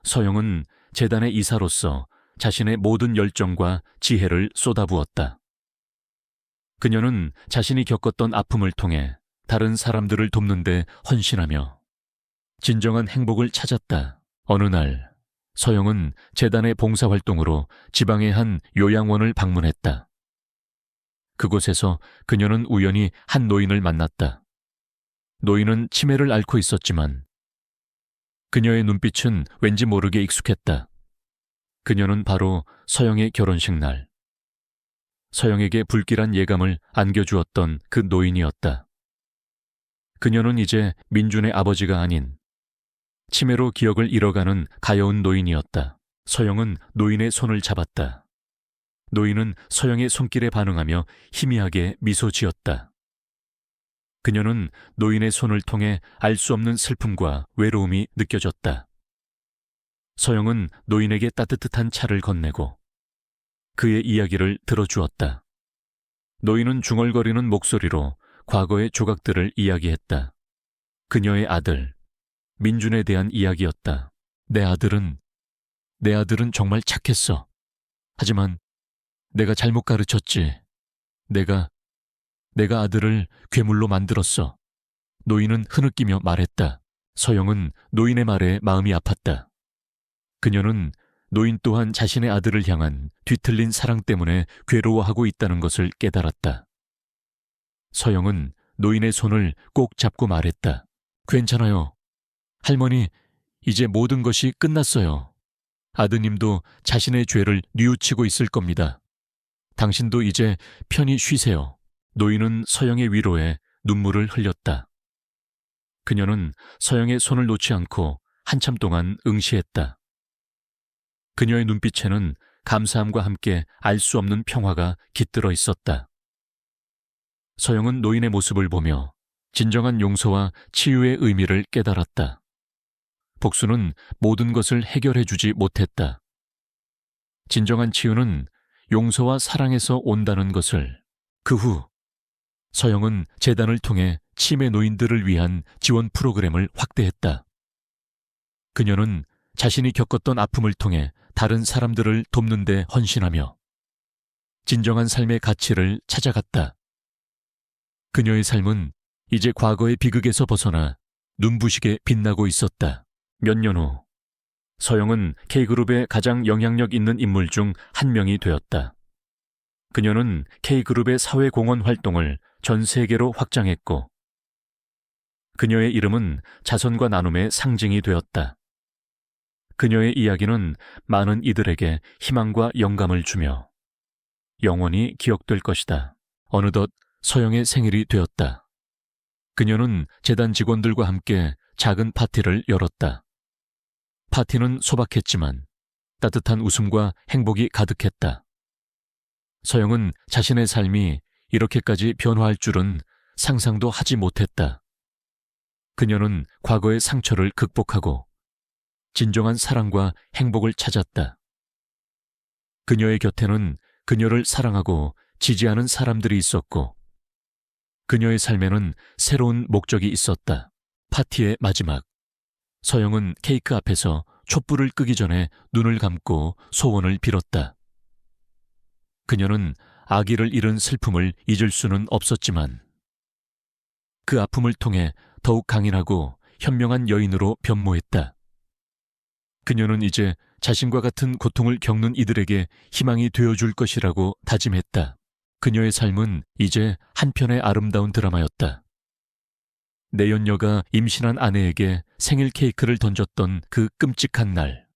서영은 재단의 이사로서 자신의 모든 열정과 지혜를 쏟아부었다. 그녀는 자신이 겪었던 아픔을 통해 다른 사람들을 돕는 데 헌신하며 진정한 행복을 찾았다. 어느 날 서영은 재단의 봉사활동으로 지방의 한 요양원을 방문했다. 그곳에서 그녀는 우연히 한 노인을 만났다. 노인은 치매를 앓고 있었지만 그녀의 눈빛은 왠지 모르게 익숙했다. 그녀는 바로 서영의 결혼식 날 서영에게 불길한 예감을 안겨주었던 그 노인이었다. 그녀는 이제 민준의 아버지가 아닌 치매로 기억을 잃어가는 가여운 노인이었다. 서영은 노인의 손을 잡았다. 노인은 서영의 손길에 반응하며 희미하게 미소 지었다. 그녀는 노인의 손을 통해 알 수 없는 슬픔과 외로움이 느껴졌다. 서영은 노인에게 따뜻한 차를 건네고 그의 이야기를 들어주었다. 노인은 중얼거리는 목소리로 과거의 조각들을 이야기했다. 그녀의 아들, 민준에 대한 이야기였다. 내 아들은 정말 착했어. 하지만 내가 잘못 가르쳤지. 내가 아들을 괴물로 만들었어. 노인은 흐느끼며 말했다. 서영은 노인의 말에 마음이 아팠다. 그녀는 노인 또한 자신의 아들을 향한 뒤틀린 사랑 때문에 괴로워하고 있다는 것을 깨달았다. 서영은 노인의 손을 꼭 잡고 말했다. 괜찮아요. 할머니, 이제 모든 것이 끝났어요. 아드님도 자신의 죄를 뉘우치고 있을 겁니다. 당신도 이제 편히 쉬세요. 노인은 서영의 위로에 눈물을 흘렸다. 그녀는 서영의 손을 놓지 않고 한참 동안 응시했다. 그녀의 눈빛에는 감사함과 함께 알 수 없는 평화가 깃들어 있었다. 서영은 노인의 모습을 보며 진정한 용서와 치유의 의미를 깨달았다. 복수는 모든 것을 해결해주지 못했다. 진정한 치유는 용서와 사랑에서 온다는 것을. 그 후 서영은 재단을 통해 치매 노인들을 위한 지원 프로그램을 확대했다. 그녀는 자신이 겪었던 아픔을 통해 다른 사람들을 돕는 데 헌신하며 진정한 삶의 가치를 찾아갔다. 그녀의 삶은 이제 과거의 비극에서 벗어나 눈부시게 빛나고 있었다. 몇 년 후 서영은 K그룹의 가장 영향력 있는 인물 중 한 명이 되었다. 그녀는 K그룹의 사회공헌 활동을 전 세계로 확장했고 그녀의 이름은 자선과 나눔의 상징이 되었다. 그녀의 이야기는 많은 이들에게 희망과 영감을 주며 영원히 기억될 것이다. 어느덧 서영의 생일이 되었다. 그녀는 재단 직원들과 함께 작은 파티를 열었다. 파티는 소박했지만 따뜻한 웃음과 행복이 가득했다. 서영은 자신의 삶이 이렇게까지 변화할 줄은 상상도 하지 못했다. 그녀는 과거의 상처를 극복하고 진정한 사랑과 행복을 찾았다. 그녀의 곁에는 그녀를 사랑하고 지지하는 사람들이 있었고 그녀의 삶에는 새로운 목적이 있었다. 파티의 마지막, 서영은 케이크 앞에서 촛불을 끄기 전에 눈을 감고 소원을 빌었다. 그녀는 아기를 잃은 슬픔을 잊을 수는 없었지만 그 아픔을 통해 더욱 강인하고 현명한 여인으로 변모했다. 그녀는 이제 자신과 같은 고통을 겪는 이들에게 희망이 되어줄 것이라고 다짐했다. 그녀의 삶은 이제 한편의 아름다운 드라마였다. 내연녀가 임신한 아내에게 생일 케이크를 던졌던 그 끔찍한 날.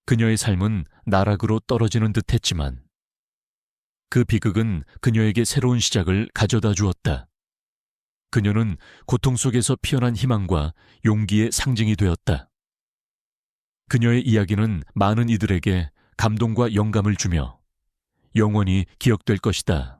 그녀의 삶은 나락으로 떨어지는 듯 했지만 그 비극은 그녀에게 새로운 시작을 가져다 주었다. 그녀는 고통 속에서 피어난 희망과 용기의 상징이 되었다. 그녀의 이야기는 많은 이들에게 감동과 영감을 주며 영원히 기억될 것이다.